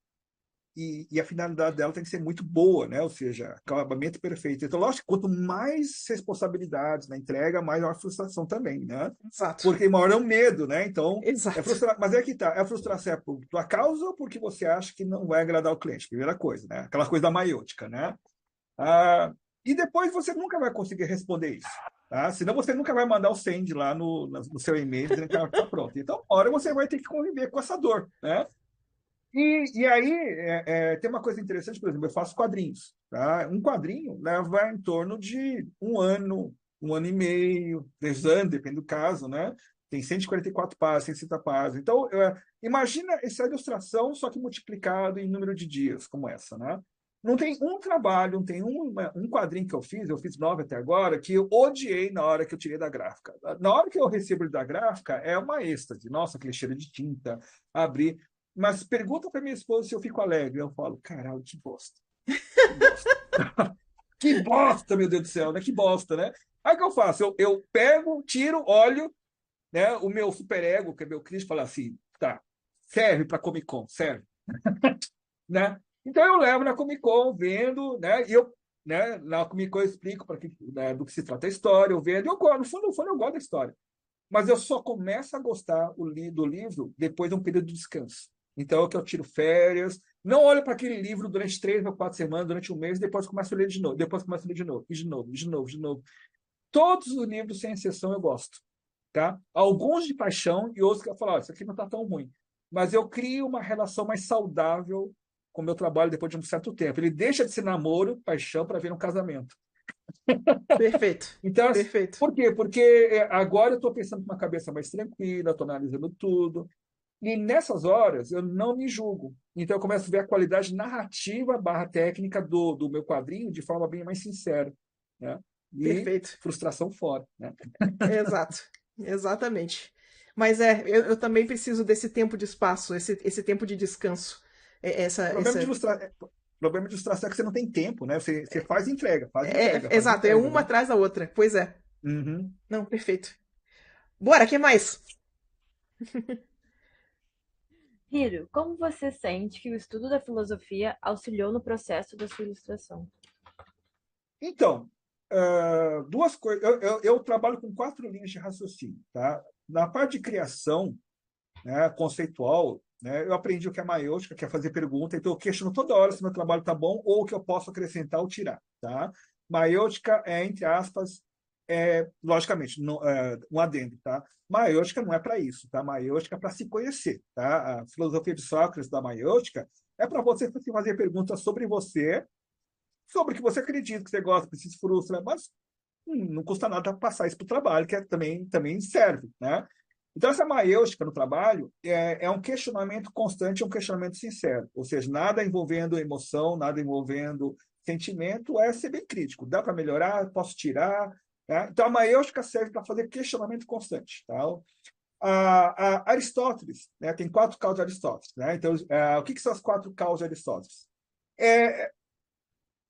S3: e a finalidade dela tem que ser muito boa, né? Ou seja, acabamento perfeito. Então, lógico, quanto mais responsabilidades na entrega, maior frustração também, né?
S1: Exato.
S3: Porque maior é o medo, né? Então,
S1: Exato.
S3: mas é que tá, é a frustração é por tua causa ou porque você acha que não vai agradar o cliente? Primeira coisa, né? Aquela coisa da maiôtica, né? Ah, e depois você nunca vai conseguir responder isso. Tá? Senão você nunca vai mandar o send lá no seu e-mail dizendo que está pronto. Então, uma hora você vai ter que conviver com essa dor, né? E aí tem uma coisa interessante, por exemplo, eu faço quadrinhos. Tá? Um quadrinho leva em torno de um ano e meio, 2 anos, depende do caso, né? Tem 144 páginas, 160 páginas. Então, imagina essa ilustração, só que multiplicado em número de dias, como essa, né? Não tem um trabalho, não tem um quadrinho que eu fiz 9 até agora, que eu odiei na hora que eu tirei da gráfica. Na hora que eu recebo ele da gráfica, é uma êxtase. Nossa, aquele cheiro de tinta, abrir. Mas pergunta para minha esposa se eu fico alegre. Eu falo, caralho, que bosta. Que bosta. Que bosta, meu Deus do céu, né? Que bosta, né? Aí o que eu faço? Eu pego, tiro, olho, né? O meu superego, que é meu Cristo, fala assim, tá, serve para Comic Con, serve. Né? Então eu levo na Comic Con, vendo, né? E eu, né, na Comic Con eu explico né, do que se trata a história, eu vendo, no fundo, eu gosto da história. Mas eu só começo a gostar do livro depois de um período de descanso. Então, é que eu tiro férias, não olho para aquele livro durante 3 ou 4 semanas, durante um mês, e depois começo a ler de novo, depois começo a ler de novo, e de novo, de novo, de novo. Todos os livros, sem exceção, eu gosto. Tá? Alguns de paixão e outros que eu falo, isso aqui não está tão ruim. Mas eu crio uma relação mais saudável com o meu trabalho depois de um certo tempo. Ele deixa de ser namoro, paixão, para vir um casamento.
S1: Perfeito.
S3: Então,
S1: Perfeito.
S3: por quê? Porque agora eu estou pensando com uma cabeça mais tranquila, estou analisando tudo. E nessas horas eu não me julgo. Então eu começo a ver a qualidade narrativa barra técnica do meu quadrinho de forma bem mais sincera. Né? E
S1: Perfeito.
S3: frustração fora. Né?
S1: Exato. Exatamente. Mas eu também preciso desse tempo de espaço, esse tempo de descanso.
S3: O problema de ilustração é que você não tem tempo, né? Você faz e entrega, faz e entrega, faz e
S1: exato, é
S3: entrega,
S1: uma
S3: né?
S1: atrás da outra. Pois é.
S3: Uhum.
S1: Não, perfeito. Bora, que mais?
S2: Hiro, como você sente que o estudo da filosofia auxiliou no processo da sua ilustração?
S3: Então, duas coisas. Eu trabalho com 4 linhas de raciocínio, tá? Na parte de criação, né, conceitual, né, eu aprendi o que é maiúsculo, que é fazer pergunta, então eu questiono toda hora se meu trabalho está bom ou o que eu posso acrescentar ou tirar. Tá? Maiúsculo é, entre aspas, logicamente, um adendo. Tá? Maiúsculo não é para isso. Tá? Maiúsculo é para se conhecer. Tá? A filosofia de Sócrates da maiúsculo é para você fazer perguntas sobre você, sobre o que você acredita, que você gosta, que se frustra, mas não custa nada passar isso para o trabalho, que também serve. Né? Então, essa maiêutica no trabalho é um questionamento constante, é um questionamento sincero. Ou seja, nada envolvendo emoção, nada envolvendo sentimento, é ser bem crítico. Dá para melhorar? Posso tirar? Né? Então, a maiêutica serve para fazer questionamento constante. Tá? Aristóteles, né, tem 4 causas de Aristóteles. Né? Então, o que são as 4 causas de Aristóteles?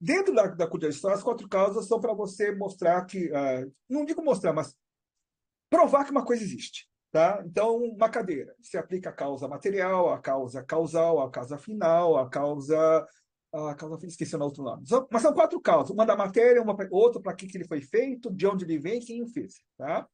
S3: Dentro da cultura de Aristóteles, as 4 causas são para você mostrar que, não digo mostrar, mas provar que uma coisa existe. Tá? Então, uma cadeira se aplica à causa material, à causa causal, à causa final, à causa. Esqueci o outro nome. Mas são 4 causas: uma da matéria, outra para que ele foi feito, de onde ele vem, quem o fez. Tá?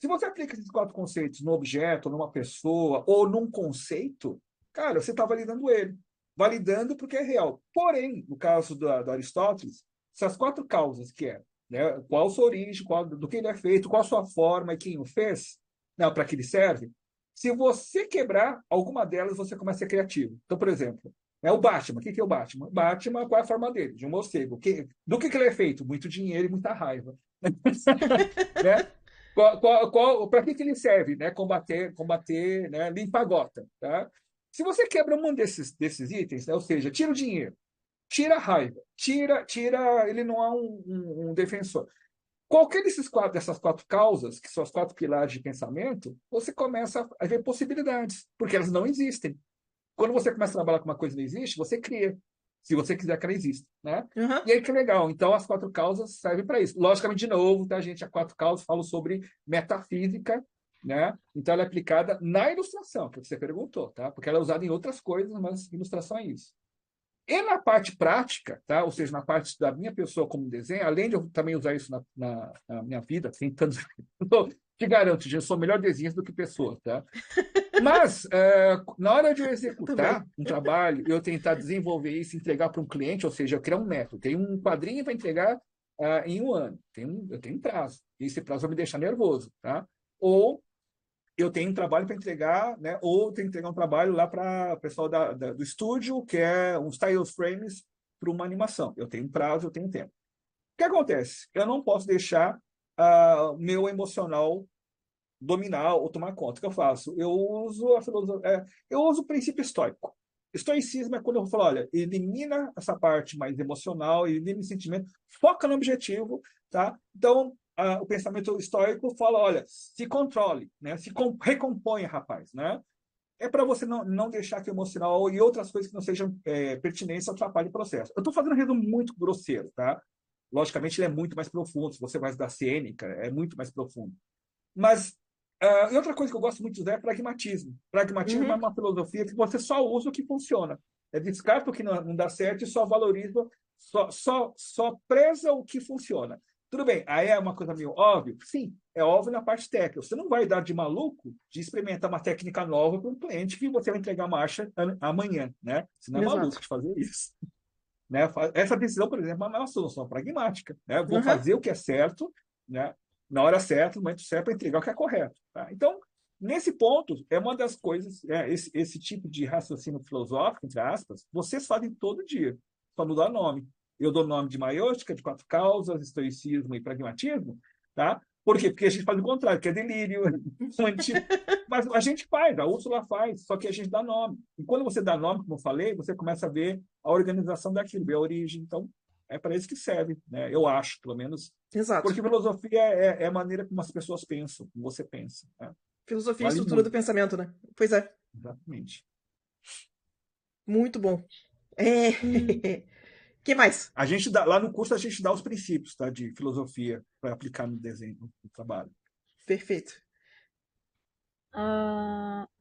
S3: Se você aplica esses 4 conceitos no objeto, numa pessoa ou num conceito, cara, você está validando ele. Validando porque é real. Porém, no caso do Aristóteles, essas 4 causas que é, né, qual a sua origem, do que ele é feito, qual a sua forma e quem o fez, né, para que ele serve, se você quebrar alguma delas, você começa a ser criativo. Então, por exemplo, o Batman. O que é o Batman? O Batman, qual é a forma dele? De um morcego. Do que ele é feito? Muito dinheiro e muita raiva. Né? Para que ele serve? Né? Combater, né? Limpar a gota. Tá? Se você quebra um desses itens, né? Ou seja, tira o dinheiro, tira a raiva, ele não é um defensor. Qualquer dessas 4 causas, que são as 4 pilares de pensamento, você começa a ver possibilidades, porque elas não existem. Quando você começa a trabalhar com uma coisa que não existe, você cria, se você quiser que ela exista. Né?
S1: Uhum.
S3: E aí que legal. Então, as 4 causas servem para isso. Logicamente, de novo, tá, gente? As 4 causas falam sobre metafísica, né? Então, ela é aplicada na ilustração, que você perguntou, tá? Porque ela é usada em outras coisas, mas ilustração é isso. E na parte prática, tá? Ou seja, na parte da minha pessoa como desenho, além de eu também usar isso na minha vida, tentando. Te garanto, gente, eu sou melhor desenhista do que pessoa, tá? Mas, na hora de eu
S1: Também.
S3: executar um trabalho, eu tentar desenvolver isso, entregar para um cliente, ou seja, eu criar um método, tem um quadrinho para entregar em um ano, eu tenho um prazo, e esse prazo vai me deixar nervoso, tá? Ou eu tenho um trabalho para entregar, né? Ou tenho que entregar um trabalho lá para o pessoal do estúdio, que é uns tile frames para uma animação. Eu tenho um prazo, eu tenho tempo. O que acontece? Eu não posso deixar meu emocional dominar ou tomar conta. O que eu faço? Eu uso a filosofia, eu uso o princípio estoico. Estoicismo é quando eu falo, olha, elimina essa parte mais emocional, elimina o sentimento, foca no objetivo, tá? Então, o pensamento estoico fala, olha, se controle, né? Recomponha, rapaz, né? É para você não deixar que o emocional e outras coisas que não sejam pertinentes atrapalhem o processo. Eu estou fazendo um resumo muito grosseiro, tá? Logicamente, ele é muito mais profundo. Se você vai estudar cênica, é muito mais profundo. Mas e outra coisa que eu gosto muito de usar é pragmatismo. Pragmatismo é
S1: Uhum.
S3: uma filosofia que você só usa o que funciona. Descarta o que não dá certo e só valoriza, só preza o que funciona. Tudo bem, aí é uma coisa meio óbvia? Sim, é óbvio na parte técnica. Você não vai dar de maluco de experimentar uma técnica nova para um cliente que você vai entregar a marcha amanhã, né? Você não é maluco
S1: Exato.
S3: de fazer isso. Né? Essa decisão, por exemplo, é uma solução pragmática. Né? Vou
S1: Uhum.
S3: fazer o que é certo, né? Na hora certa, no momento certo, para entregar o que é correto. Tá? Então, nesse ponto, é uma das coisas, esse tipo de raciocínio filosófico, entre aspas, vocês fazem todo dia, só mudar nome. Eu dou nome de maiôstica, de quatro causas, estoicismo e pragmatismo, tá? Por quê? Porque a gente faz o contrário, que é delírio, mas a gente faz, a Úrsula faz, só que a gente dá nome. E quando você dá nome, como eu falei, você começa a ver a organização daquilo, ver a origem. Então, é para isso que serve, né? Eu acho, pelo menos.
S1: Exato.
S3: Porque filosofia é a maneira como as pessoas pensam, como você pensa. Né?
S1: Filosofia e
S3: Vale
S1: estrutura do
S3: muito.
S1: pensamento, né? Pois é.
S3: Exatamente.
S1: Muito bom. É.
S2: Hum,
S1: Que mais?
S3: Lá no curso, a gente dá os princípios, tá, de filosofia para aplicar no desenho, no trabalho.
S1: Perfeito.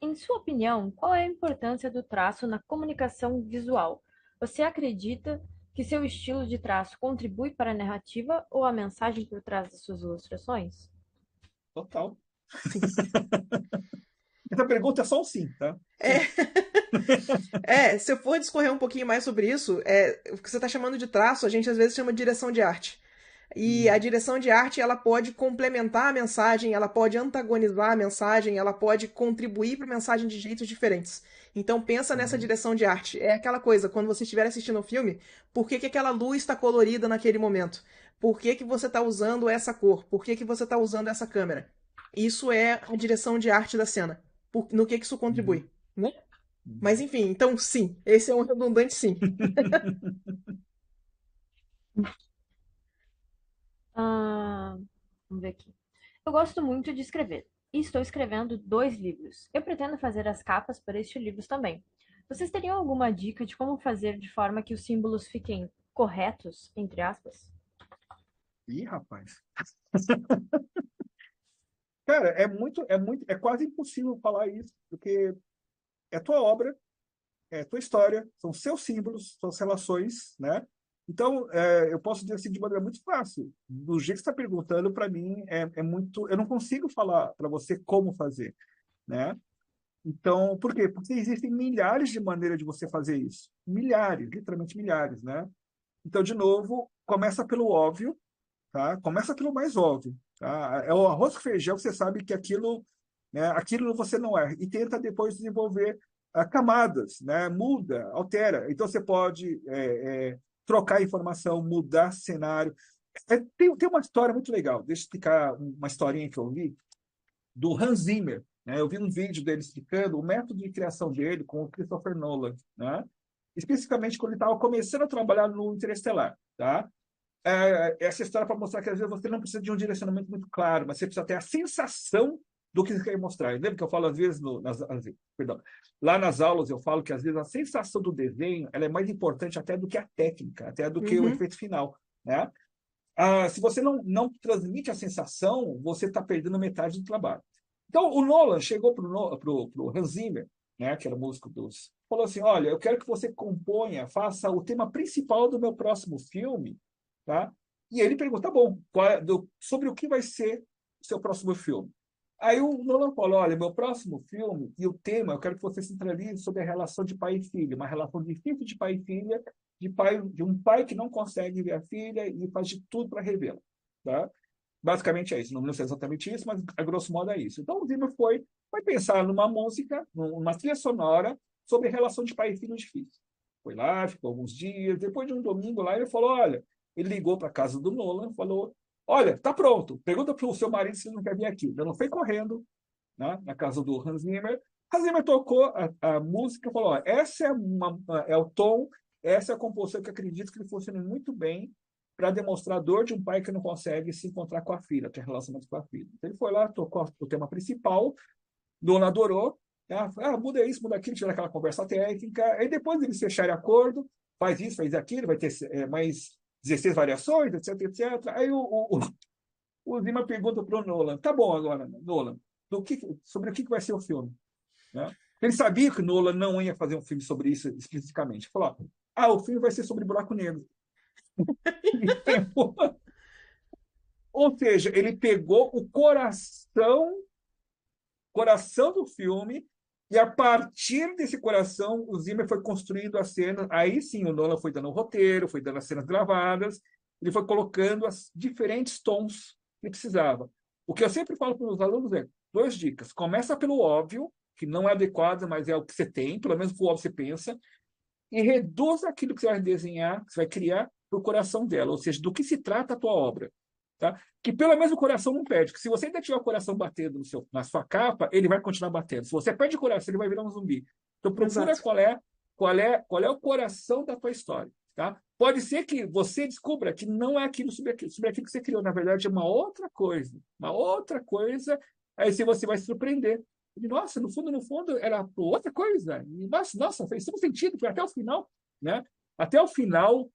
S2: em sua opinião, qual é a importância do traço na comunicação visual? Você acredita que seu estilo de traço contribui para a narrativa ou a mensagem por trás das suas ilustrações?
S3: Total.
S1: Sim.
S3: Essa pergunta é só um sim, tá?
S1: É.
S3: Sim.
S1: Se eu for discorrer um pouquinho mais sobre isso, o que você está chamando de traço, a gente às vezes chama de direção de arte. E a
S3: Hum,
S1: direção de arte, ela pode complementar a mensagem, ela pode antagonizar a mensagem, ela pode contribuir para a mensagem de jeitos diferentes. Então pensa nessa
S3: uhum,
S1: direção de arte. É aquela coisa, quando você estiver assistindo um filme, por que que aquela luz está colorida naquele momento? Por que que você está usando essa cor? Por que que você está usando essa câmera? Isso é a direção de arte da cena. No que isso
S3: uhum,
S1: contribui, né? Mas
S3: uhum.
S1: enfim, então sim, esse é um redundante sim.
S2: Ah, vamos ver aqui. Eu gosto muito de escrever e estou escrevendo 2 livros. Eu pretendo fazer as capas para estes livros também. Vocês teriam alguma dica de como fazer de forma que os símbolos fiquem corretos, entre aspas?
S3: Ih, rapaz. Cara, é quase impossível falar isso, porque é tua obra, é tua história, são seus símbolos, suas relações, né? Então, eu posso dizer assim de maneira muito fácil. Do jeito que você está perguntando, para mim, é muito. Eu não consigo falar para você como fazer, né? Então, por quê? Porque existem milhares de maneiras de você fazer isso. Milhares, literalmente milhares, né? Então, de novo, começa pelo óbvio, tá? Começa pelo mais óbvio, tá? É o arroz com feijão, você sabe que aquilo, né, aquilo você não é. E tenta depois desenvolver camadas, né? Muda, altera. Então você pode trocar informação, mudar cenário. Tem uma história muito legal. Deixa eu explicar uma historinha que eu vi do Hans Zimmer. Né? Eu vi um vídeo dele explicando o método de criação dele com o Christopher Nolan, né? Especificamente quando ele estava começando a trabalhar no Interestelar, tá? Essa história para mostrar que às vezes você não precisa de um direcionamento muito claro, mas você precisa ter a sensação do que você quer mostrar. Lembra que eu falo às vezes, perdão, lá nas aulas eu falo que às vezes a sensação do desenho ela é mais importante até do que a técnica, até do que o
S1: Uhum.
S3: efeito final, né? Se você não transmite a sensação, você está perdendo metade do trabalho. Então, o Nolan chegou para o Hans Zimmer, né, que era músico falou assim, olha, eu quero que você faça o tema principal do meu próximo filme, tá? E ele pergunta, tá bom, sobre o que vai ser o seu próximo filme? Aí o Nolan falou, olha, meu próximo filme e o tema, eu quero que você centralize sobre a relação de pai e filho, uma relação difícil de pai e filha, de um pai que não consegue ver a filha e faz de tudo para revê-la, tá? Basicamente é isso, não sei exatamente isso, mas a grosso modo é isso. Então o Zimmer foi pensar numa música, numa trilha sonora sobre relação de pai e filho difícil. Foi lá, ficou alguns dias, depois de um domingo lá, ele falou, olha, ele ligou para a casa do Nolan, falou, olha, tá pronto, pergunta para o seu marido se ele não quer vir aqui. Ele não foi correndo, né, na casa do Hans Zimmer. Hans Zimmer tocou a música e falou, ó, essa é o tom, essa é a composição que eu acredito que ele funciona muito bem para demonstrar a dor de um pai que não consegue se encontrar com a filha, ter relacionamento com a filha. Então, ele foi lá, tocou o tema principal, Dona adorou, muda isso, muda aquilo, tira aquela conversa técnica, aí depois eles fecharem acordo, faz isso, faz aquilo, vai ter mais 16 variações, etc, etc. Aí o Zimmer pergunta para o Nolan, tá bom agora, Nolan, sobre o que vai ser o filme? Né? Ele sabia que o Nolan não ia fazer um filme sobre isso especificamente. Ele falou, o filme vai ser sobre buraco negro. Ou seja, ele pegou o coração do filme, e a partir desse coração, o Zimmer foi construindo a cena. Aí sim, o Nolan foi dando o roteiro, foi dando as cenas gravadas, ele foi colocando os diferentes tons que precisava. O que eu sempre falo para os alunos é 2 dicas. Começa pelo óbvio, que não é adequado, mas é o que você tem, pelo menos o óbvio você pensa, e reduz aquilo que você vai desenhar, que você vai criar, para o coração dela, ou seja, do que se trata a tua obra. Tá? Que pelo menos o coração não perde. Que se você ainda tiver o coração batendo na sua capa, ele vai continuar batendo. Se você perde o coração, ele vai virar um zumbi. Então procura
S1: Exato.
S3: qual é o coração da tua história. Tá? Pode ser que você descubra que não é aquilo sobre aquilo que você criou. Na verdade, é uma outra coisa. Uma outra coisa. Aí você vai se surpreender. E, nossa, no fundo, era outra coisa. E, nossa, fez todo sentido. Foi até o final. Né? Até o final,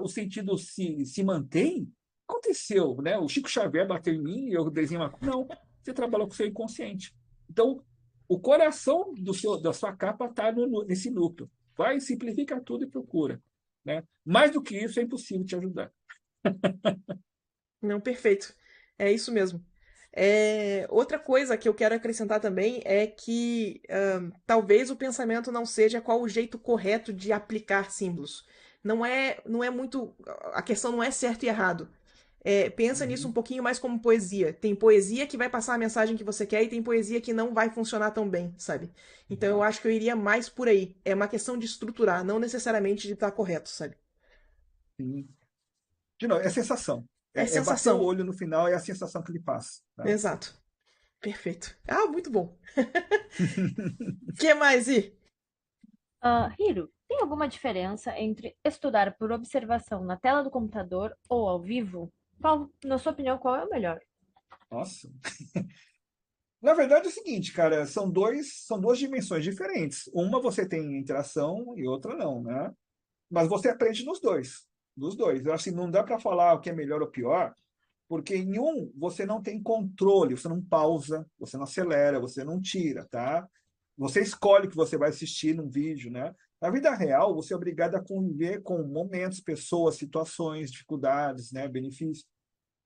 S3: o sentido se mantém. Aconteceu, né? O Chico Xavier bateu em mim e eu desenhei uma. Não, você trabalhou com o seu inconsciente. Então, o coração da sua capa está nesse núcleo. Vai, simplifica tudo e procura. Né? Mais do que isso, é impossível te ajudar.
S1: Não, perfeito. É isso mesmo. Outra coisa que eu quero acrescentar também é que talvez o pensamento não seja qual o jeito correto de aplicar símbolos. Não é muito. A questão não é certo e errado. Pensa nisso um
S3: Uhum.
S1: pouquinho mais como poesia. Tem poesia que vai passar a mensagem que você quer e tem poesia que não vai funcionar tão bem, sabe? Então eu
S3: Exato.
S1: acho que eu iria mais por aí. É uma questão de estruturar, não necessariamente de estar correto, sabe?
S3: Sim. De novo, é sensação.
S1: É
S3: É bater o
S1: sensação.
S3: olho no final, é a sensação que ele passa. Tá?
S1: Exato. Perfeito. Muito bom. Que mais, I?
S2: Hiro, tem alguma diferença entre estudar por observação na tela do computador ou ao vivo? Na sua opinião, qual é o melhor?
S3: Nossa. Na verdade é o seguinte, cara, são duas dimensões diferentes. Uma você tem interação e outra não, né? Mas você aprende dos dois. Eu acho que não dá para falar o que é melhor ou pior, porque em um você não tem controle, você não pausa, você não acelera, você não tira, tá? Você escolhe o que você vai assistir num vídeo, né? Na vida real, você é obrigado a conviver com momentos, pessoas, situações, dificuldades, né, benefícios.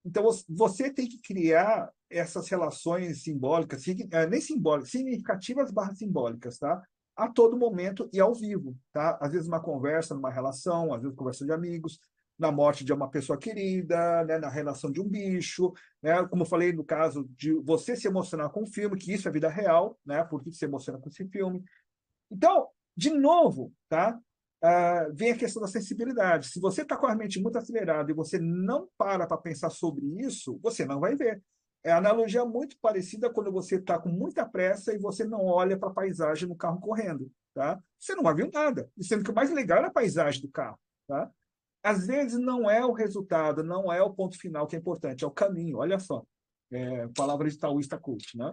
S3: Então, você tem que criar essas relações simbólicas, nem simbólicas, significativas barra simbólicas, tá? A todo momento e ao vivo, tá? Às vezes uma conversa, numa relação, às vezes conversa de amigos, na morte de uma pessoa querida, né? Na relação de um bicho, né? Como eu falei no caso de você se emocionar com um filme, que isso é vida real, né? Por que você se emociona com esse filme? Então, de novo, tá? Vem a questão da sensibilidade. Se você está com a mente muito acelerada e você não para pensar sobre isso, você não vai ver. É a analogia muito parecida quando você está com muita pressa e você não olha para a paisagem no carro correndo. Tá? Você não vai ver nada. E sendo que o mais legal é a paisagem do carro. Tá? Às vezes não é o resultado, não é o ponto final que é importante, é o caminho. Olha só, palavra de taoísta cult, né?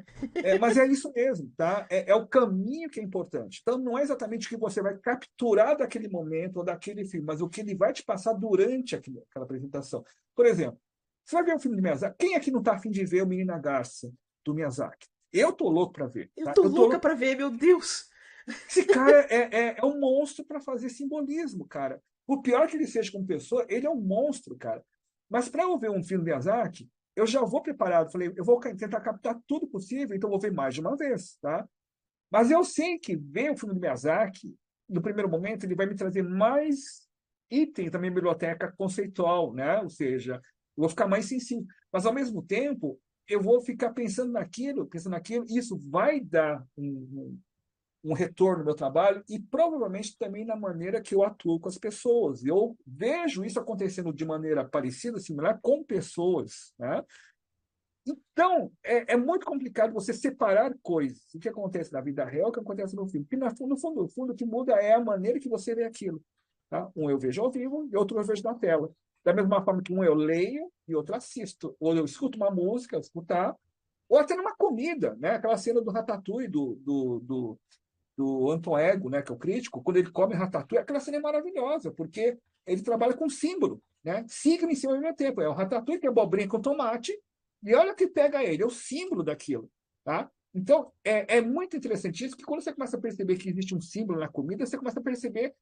S3: Mas é isso mesmo, tá? É o caminho que é importante. Então não é exatamente o que você vai capturar daquele momento ou daquele filme, mas o que ele vai te passar durante aquela apresentação. Por exemplo, você vai ver um filme de Miyazaki. Quem aqui não está afim de ver o Menina Garça do Miyazaki? Eu tô louco para ver,
S1: Eu
S3: tá?
S1: tô
S3: Eu tô
S1: louca
S3: louco.
S1: pra ver, meu Deus!
S3: Esse cara é um monstro para fazer simbolismo, cara. Por pior que ele seja como pessoa, ele é um monstro, cara. Mas para eu ver um filme do Miyazaki, eu já vou preparado. Falei, eu vou tentar captar tudo possível, então eu vou ver mais de uma vez, tá? Mas eu sei que ver o filme do Miyazaki, no primeiro momento, ele vai me trazer mais itens da minha biblioteca conceitual, né? Ou seja, eu vou ficar mais sensível. Mas, ao mesmo tempo, eu vou ficar pensando naquilo, e isso vai dar um retorno no meu trabalho e provavelmente também na maneira que eu atuo com as pessoas. Eu vejo isso acontecendo de maneira parecida, similar, com pessoas, né? Então, é muito complicado você separar coisas. O que acontece na vida real, o que acontece no filme. Porque, no fundo, o que muda é a maneira que você vê aquilo. Tá? Um eu vejo ao vivo e outro eu vejo na tela. Da mesma forma que um eu leio e outro assisto. Ou eu escuto uma música, escutar, ou até numa comida, né? Aquela cena do Ratatouille, do Anton Ego, né, que é o crítico, quando ele come ratatouille, aquela cena é maravilhosa, porque ele trabalha com símbolo, né? Signo em cima ao mesmo tempo. É o ratatouille que é abobrinha com tomate, e olha o que pega ele, é o símbolo daquilo, tá? Então, é muito interessante isso, que quando você começa a perceber que existe um símbolo na comida, você começa a perceber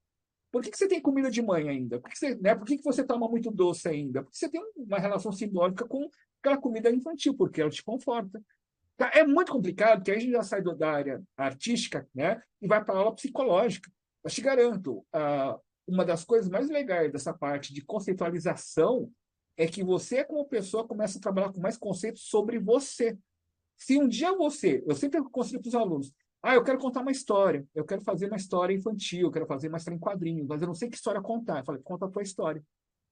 S3: por que você tem comida de mãe ainda? Por que você toma muito doce ainda? Porque você tem uma relação simbólica com aquela comida infantil, porque ela te conforta. Tá, é muito complicado, porque aí a gente já sai da área artística, né, e vai para a aula psicológica. Eu te garanto, uma das coisas mais legais dessa parte de conceitualização é que você, como pessoa, começa a trabalhar com mais conceitos sobre você. Se um dia eu sempre conselho para os alunos, eu quero contar uma história, eu quero fazer uma história infantil, eu quero fazer uma história em quadrinhos, mas eu não sei que história contar. Eu falei, conta a tua história.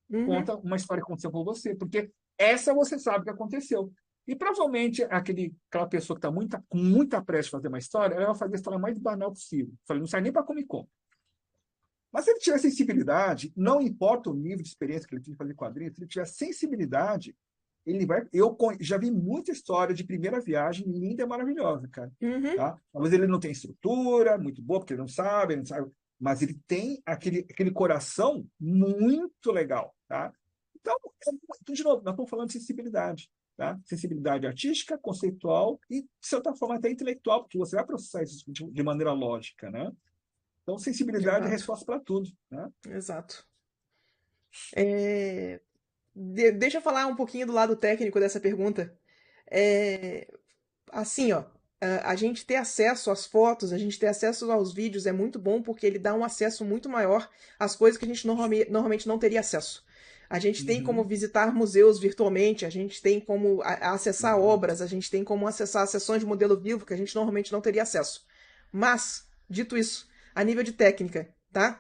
S1: Uhum.
S3: Conta uma história que aconteceu com você, porque essa você sabe que aconteceu. E provavelmente aquela pessoa que está com muita pressa de fazer uma história, ela vai fazer a história mais banal possível. Falei, não sai nem para Comic Con. Mas se ele tiver sensibilidade, não importa o nível de experiência que ele tem de fazer quadrinhos, se ele tiver sensibilidade, ele vai. Já vi muita história de primeira viagem linda e maravilhosa, cara.
S1: Uhum.
S3: Tá? Talvez ele não tenha estrutura muito boa, porque ele não sabe, mas ele tem aquele coração muito legal, tá? Então, de novo, nós estamos falando de sensibilidade, tá? Sensibilidade artística, conceitual e, de certa forma, até intelectual, porque você vai processar isso de maneira lógica, né? Então, sensibilidade é
S1: Exato,
S3: resposta para tudo, né?
S1: exato. É, deixa eu falar um pouquinho do lado técnico dessa pergunta. É, assim, ó, a gente ter acesso às fotos, a gente ter acesso aos vídeos é muito bom porque ele dá um acesso muito maior às coisas que a gente normalmente não teria acesso. A gente tem como
S3: Uhum.
S1: visitar museus virtualmente, a gente tem como acessar
S3: Exato.
S1: obras, a gente tem como acessar sessões de modelo vivo que a gente normalmente não teria acesso. Mas, dito isso, a nível de técnica, tá?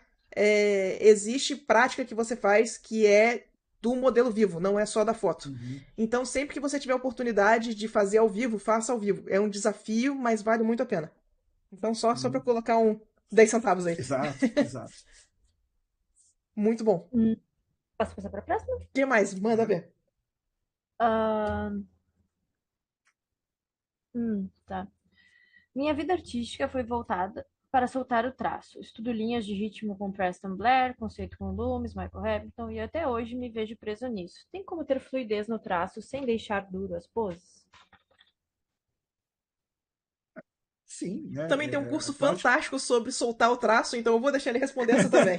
S1: Existe prática que você faz que é do modelo vivo, não é só da foto.
S3: Uhum.
S1: Então, sempre que você tiver a oportunidade de fazer ao vivo, faça ao vivo. É um desafio, mas vale muito a pena. Então, só para
S3: Uhum.
S1: colocar 10 centavos aí.
S3: Exato, exato.
S1: Muito bom.
S2: Hum, Posso passar para a próxima?
S1: O que mais? Manda
S3: Uhum.
S1: ver.
S2: Ah, tá. Minha vida artística foi voltada para soltar o traço. Estudo linhas de ritmo com Preston Blair, conceito com Loomis, Michael Hamilton e até hoje me vejo preso nisso. Tem como ter fluidez no traço sem deixar duro as poses?
S3: Sim, né?
S1: Também tem um curso
S3: Prático.
S1: fantástico sobre soltar o traço, então eu vou deixar ele responder essa também.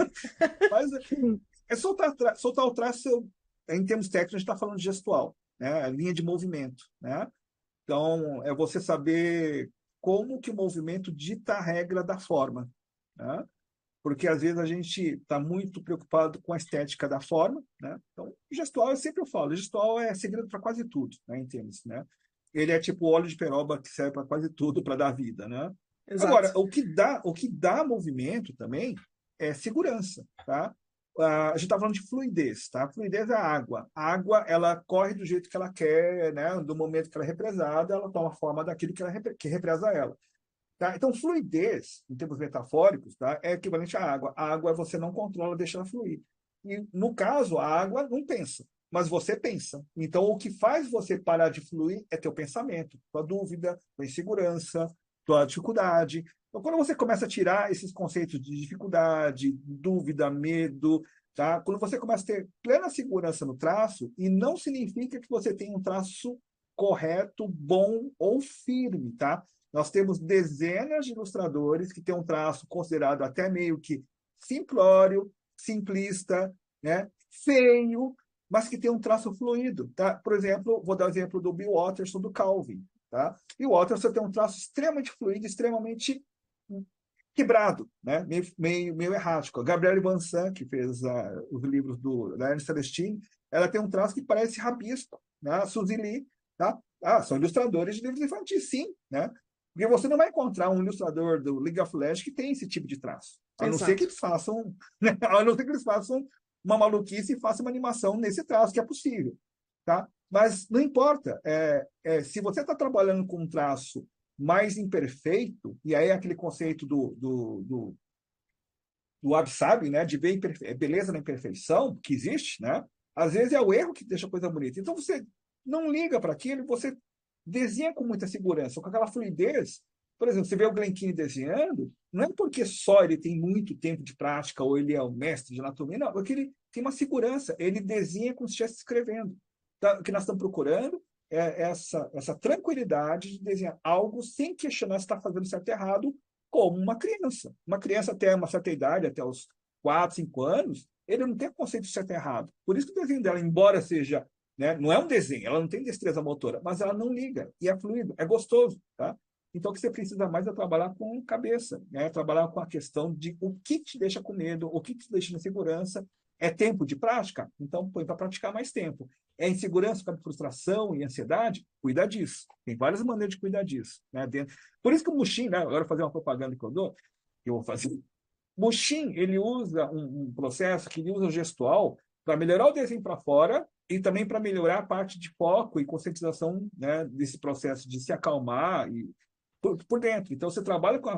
S3: Mas soltar o traço, em termos técnicos, a gente está falando de gestual, né? A linha de movimento, né? Então, é você saber como que o movimento dita a regra da forma, né? Porque às vezes a gente está muito preocupado com a estética da forma, né? Então, gestual, eu sempre falo, gestual é segredo para quase tudo, né? Em termos, né? Ele é tipo o óleo de peroba que serve para quase tudo para dar vida, né? Agora,
S1: Exato.
S3: o que dá movimento também é segurança, tá? A gente está falando de fluidez, tá? Fluidez é a água. A água, ela corre do jeito que ela quer, né? Do momento que ela é represada, ela toma forma daquilo que represa ela. Tá? Então, fluidez, em termos metafóricos, tá? É equivalente à água. A água você não controla, deixa ela fluir. E, no caso, a água não pensa, mas você pensa. Então, o que faz você parar de fluir é teu pensamento, tua dúvida, tua insegurança, tua dificuldade. Então, quando você começa a tirar esses conceitos de dificuldade, dúvida, medo, tá? Quando você começa a ter plena segurança no traço, e não significa que você tem um traço correto, bom ou firme, tá? Nós temos dezenas de ilustradores que têm um traço considerado até meio que simplório, simplista, né? Feio, mas que tem um traço fluido, tá? Por exemplo, vou dar o exemplo do Bill Watterson, do Calvin, tá? E o Watterson tem um traço extremamente fluido, extremamente quebrado, né? Meio errático. A Gabrielle Vincent, que fez os livros da Ernest Celestine, ela tem um traço que parece rabisco, né? A Suzy Lee, tá? São ilustradores de livros infantis, sim, né? Porque você não vai encontrar um ilustrador do League of Legends que tem esse tipo de traço. A não ser que
S1: Exato.
S3: eles façam, né? A não ser que eles façam uma maluquice e façam uma animação nesse traço, que é possível, tá? Mas não importa. Se você está trabalhando com um traço mais imperfeito, e aí é aquele conceito do Wabi-Sabi, né, de ver beleza na imperfeição, que existe, né? Às vezes é o erro que deixa a coisa bonita. Então você não liga para aquilo, você desenha com muita segurança, com aquela fluidez. Por exemplo, você vê o Glen Keane desenhando, não é porque só ele tem muito tempo de prática ou ele é o mestre de anatomia, não, é porque ele tem uma segurança, ele desenha como se estivesse escrevendo. Então, o que nós estamos procurando é essa tranquilidade de desenhar algo sem questionar se está fazendo certo ou errado, como uma criança. Uma criança até uma certa idade, até os 4, 5 anos, ele não tem conceito de certo e errado. Por isso que o desenho dela, embora seja, né, não é um desenho, ela não tem destreza motora, mas ela não liga, e é fluido, é gostoso, tá? Então, o que você precisa mais é trabalhar com cabeça, né? Trabalhar com a questão de o que te deixa com medo, o que te deixa em segurança. É tempo de prática? Então, põe para praticar mais tempo. É insegurança, frustração e ansiedade? Cuida disso. Tem várias maneiras de cuidar disso, né? Por isso que o Mushin, né? Agora fazer uma propaganda que eu dou, que eu vou fazer. Mushin, ele usa um processo que ele usa o gestual para melhorar o desenho para fora e também para melhorar a parte de foco e conscientização, né, desse processo de se acalmar e por dentro. Então, você trabalha com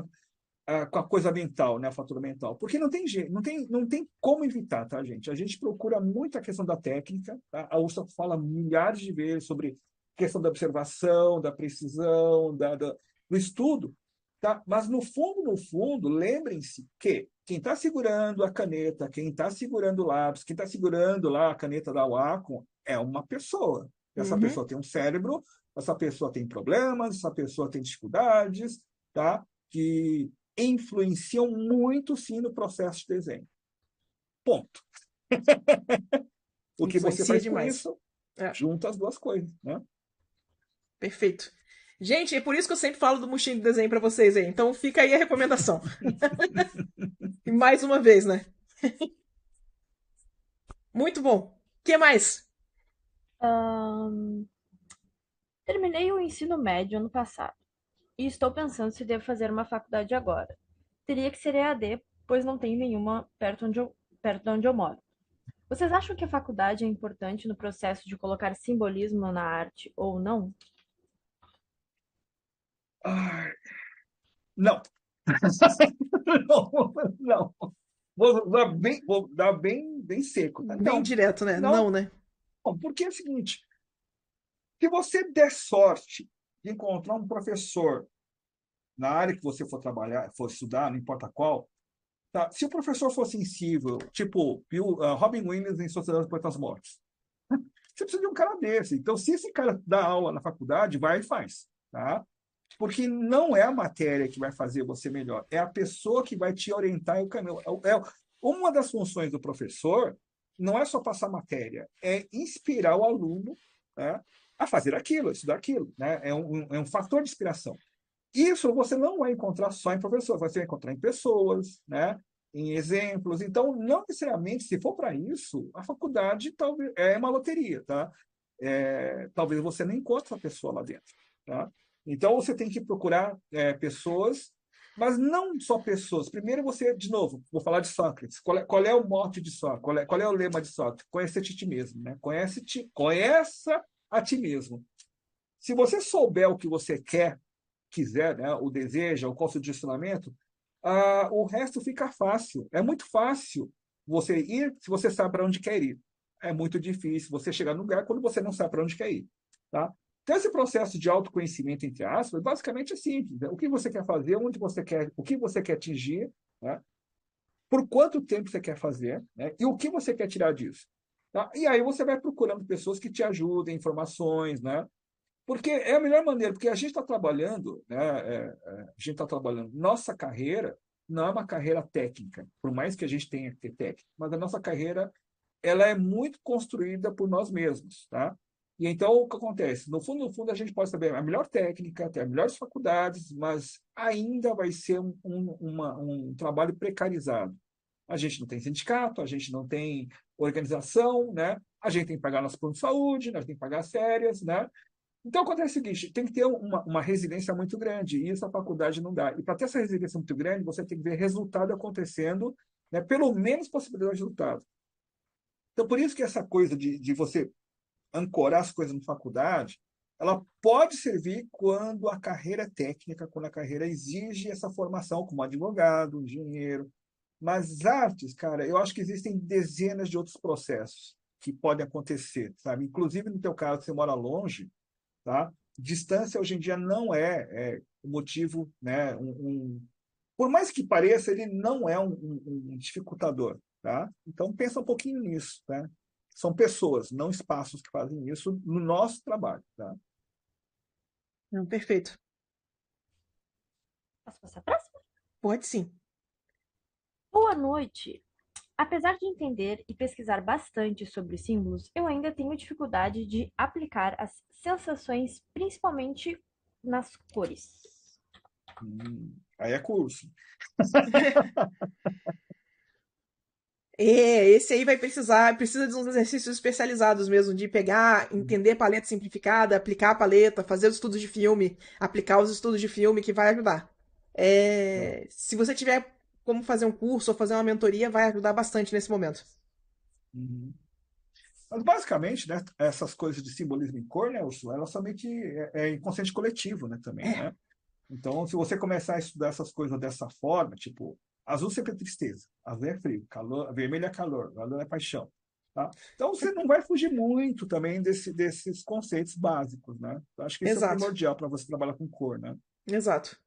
S3: a coisa mental, né, a fatura mental. Porque não tem jeito, não tem como evitar, tá, gente? A gente procura muito a questão da técnica, tá? A URSA fala milhares de vezes sobre a questão da observação, da precisão, do estudo, tá? Mas no fundo, lembrem-se que quem está segurando a caneta, quem está segurando o lápis, quem está segurando lá a caneta da Wacom é uma pessoa. Essa
S1: Uhum.
S3: pessoa tem um cérebro, essa pessoa tem problemas, essa pessoa tem dificuldades, tá? Que influenciam muito, sim, no processo de desenho. Ponto. O que você
S1: Influencia
S3: faz com
S1: demais.
S3: isso,
S1: É,
S3: junta as duas coisas, né?
S1: perfeito. Gente, é por isso que eu sempre falo do Mushin de desenho pra vocês aí. Então fica aí a recomendação. E mais uma vez, né? Muito bom. O que mais?
S2: Ahn, Terminei o ensino médio ano passado e estou pensando se devo fazer uma faculdade agora. Teria que ser EAD, pois não tem nenhuma perto de onde eu moro. Vocês acham que a faculdade é importante no processo de colocar simbolismo na arte ou não?
S3: Ah, não. Não, não. Vou dar bem seco, tá?
S1: Bem
S3: Não,
S1: direto, né?
S3: não,
S1: Não, né?
S3: não, porque é o seguinte, se você der sorte de encontrar um professor na área que você for trabalhar, for estudar, não importa qual, tá? Se o professor for sensível, tipo Robin Williams em Sociedade dos Poetas Mortos, você precisa de um cara desse. Então, se esse cara dá aula na faculdade, vai e faz, tá? Porque não é a matéria que vai fazer você melhor, é a pessoa que vai te orientar o caminho. Uma das funções do professor não é só passar matéria, é inspirar o aluno, né, a fazer aquilo, a estudar aquilo. Né? É um fator de inspiração. Isso você não vai encontrar só em professores, você vai encontrar em pessoas, né? Em exemplos. Então, não necessariamente, se for para isso, a faculdade talvez é uma loteria, tá? Talvez você nem encontre essa pessoa lá dentro, tá? Então, você tem que procurar pessoas, mas não só pessoas. Primeiro, você, de novo, vou falar de Sócrates. Qual é o mote de Sócrates? Qual é o lema de Sócrates? Conhece-te a ti mesmo, né? Conheça a ti mesmo. Se você souber o que você quiser, né, o deseja, o condicionamento, o resto fica fácil. É muito fácil você ir se você sabe para onde quer ir. É muito difícil você chegar no lugar quando você não sabe para onde quer ir. Tá? Então, esse processo de autoconhecimento, entre aspas, basicamente é simples. Né? O que você quer fazer, onde você quer, o que você quer atingir, né? Por quanto tempo você quer fazer, né? E o que você quer tirar disso. Tá? E aí você vai procurando pessoas que te ajudem, informações, né? Porque é a melhor maneira, porque a gente está trabalhando, né? A gente está trabalhando. Nossa carreira não é uma carreira técnica, por mais que a gente tenha que ter técnica, mas a nossa carreira ela é muito construída por nós mesmos, tá? E então o que acontece? No fundo, a gente pode saber a melhor técnica, ter as melhores faculdades, mas ainda vai ser um trabalho precarizado. A gente não tem sindicato, a gente não tem organização, né? A gente tem que pagar nosso plano de saúde, nós temos que pagar as férias, né? Então acontece o seguinte, tem que ter uma resiliência muito grande, e isso a faculdade não dá. E para ter essa resiliência muito grande, você tem que ver resultado acontecendo, né? Pelo menos possibilidade de resultado. Então, por isso que essa coisa de você ancorar as coisas na faculdade, ela pode servir quando a carreira é técnica, quando a carreira exige essa formação como advogado, engenheiro. Mas artes, cara, eu acho que existem dezenas de outros processos que podem acontecer, sabe? Inclusive, no teu caso, você mora longe, tá? Distância hoje em dia não é um motivo, né? Por mais que pareça, ele não é um dificultador, tá? Então pensa um pouquinho nisso, tá? São pessoas, não espaços que fazem isso no nosso trabalho, tá?
S1: Não, perfeito.
S2: Posso passar a próxima?
S1: Pode sim.
S2: Boa noite. Apesar de entender e pesquisar bastante sobre símbolos, eu ainda tenho dificuldade de aplicar as sensações, principalmente nas cores.
S3: Aí é curso.
S1: Esse aí vai precisa de uns exercícios especializados mesmo, de pegar, entender a paleta simplificada, aplicar a paleta, fazer os estudos de filme, aplicar os estudos de filme, que vai ajudar. Se você tiver como fazer um curso ou fazer uma mentoria, vai ajudar bastante nesse momento.
S3: Uhum. Mas basicamente, né, essas coisas de simbolismo em cor, né, Ursula, elas somente inconsciente coletivo, né, também,
S1: É,
S3: né? Então, se você começar a estudar essas coisas dessa forma, tipo, azul sempre é tristeza, azul é frio, calor, vermelho é calor, valor é paixão. Tá? Então, você não vai fugir muito também desses conceitos básicos, né? Eu acho que isso é
S1: exato,
S3: primordial para você trabalhar com cor, né?
S1: exato.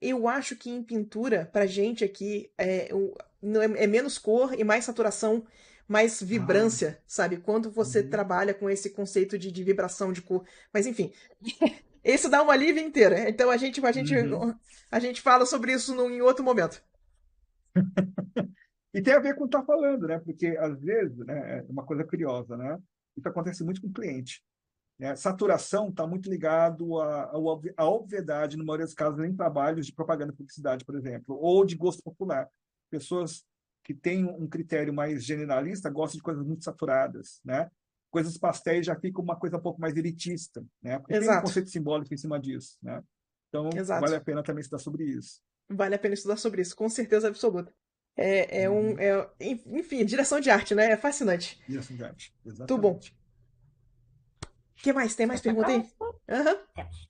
S1: Eu acho que em pintura, pra gente aqui, é menos cor e mais saturação, mais
S3: Ah,
S1: vibrância, sabe? Quando você
S3: uhum,
S1: trabalha com esse conceito de vibração de cor. Mas enfim, isso dá uma live inteira. Então
S3: uhum.
S1: a gente fala sobre isso em outro momento.
S3: E tem a ver com o que está falando, né? Porque, às vezes, né, é uma coisa curiosa, né? Isso acontece muito com o cliente. Né? Saturação está muito ligado à obviedade, no maioria dos casos, em trabalhos de propaganda e publicidade, por exemplo, ou de gosto popular. Pessoas que têm um critério mais generalista gostam de coisas muito saturadas, né? Coisas pastéis já fica uma coisa um pouco mais elitista, né? Porque tem um
S1: Exato,
S3: conceito simbólico em cima disso, né? Então, vale
S1: exato.
S3: a pena também estudar sobre isso.
S1: Vale a pena estudar sobre isso, com certeza absoluta.
S3: Uhum.
S1: Enfim, direção de arte, né? É fascinante.
S3: Isso, gente.
S1: Tudo bom.
S3: Exatamente.
S1: O que mais? Tem mais
S2: Posso para a
S1: pergunta aí?
S2: próxima?
S1: Aham.
S2: Temos.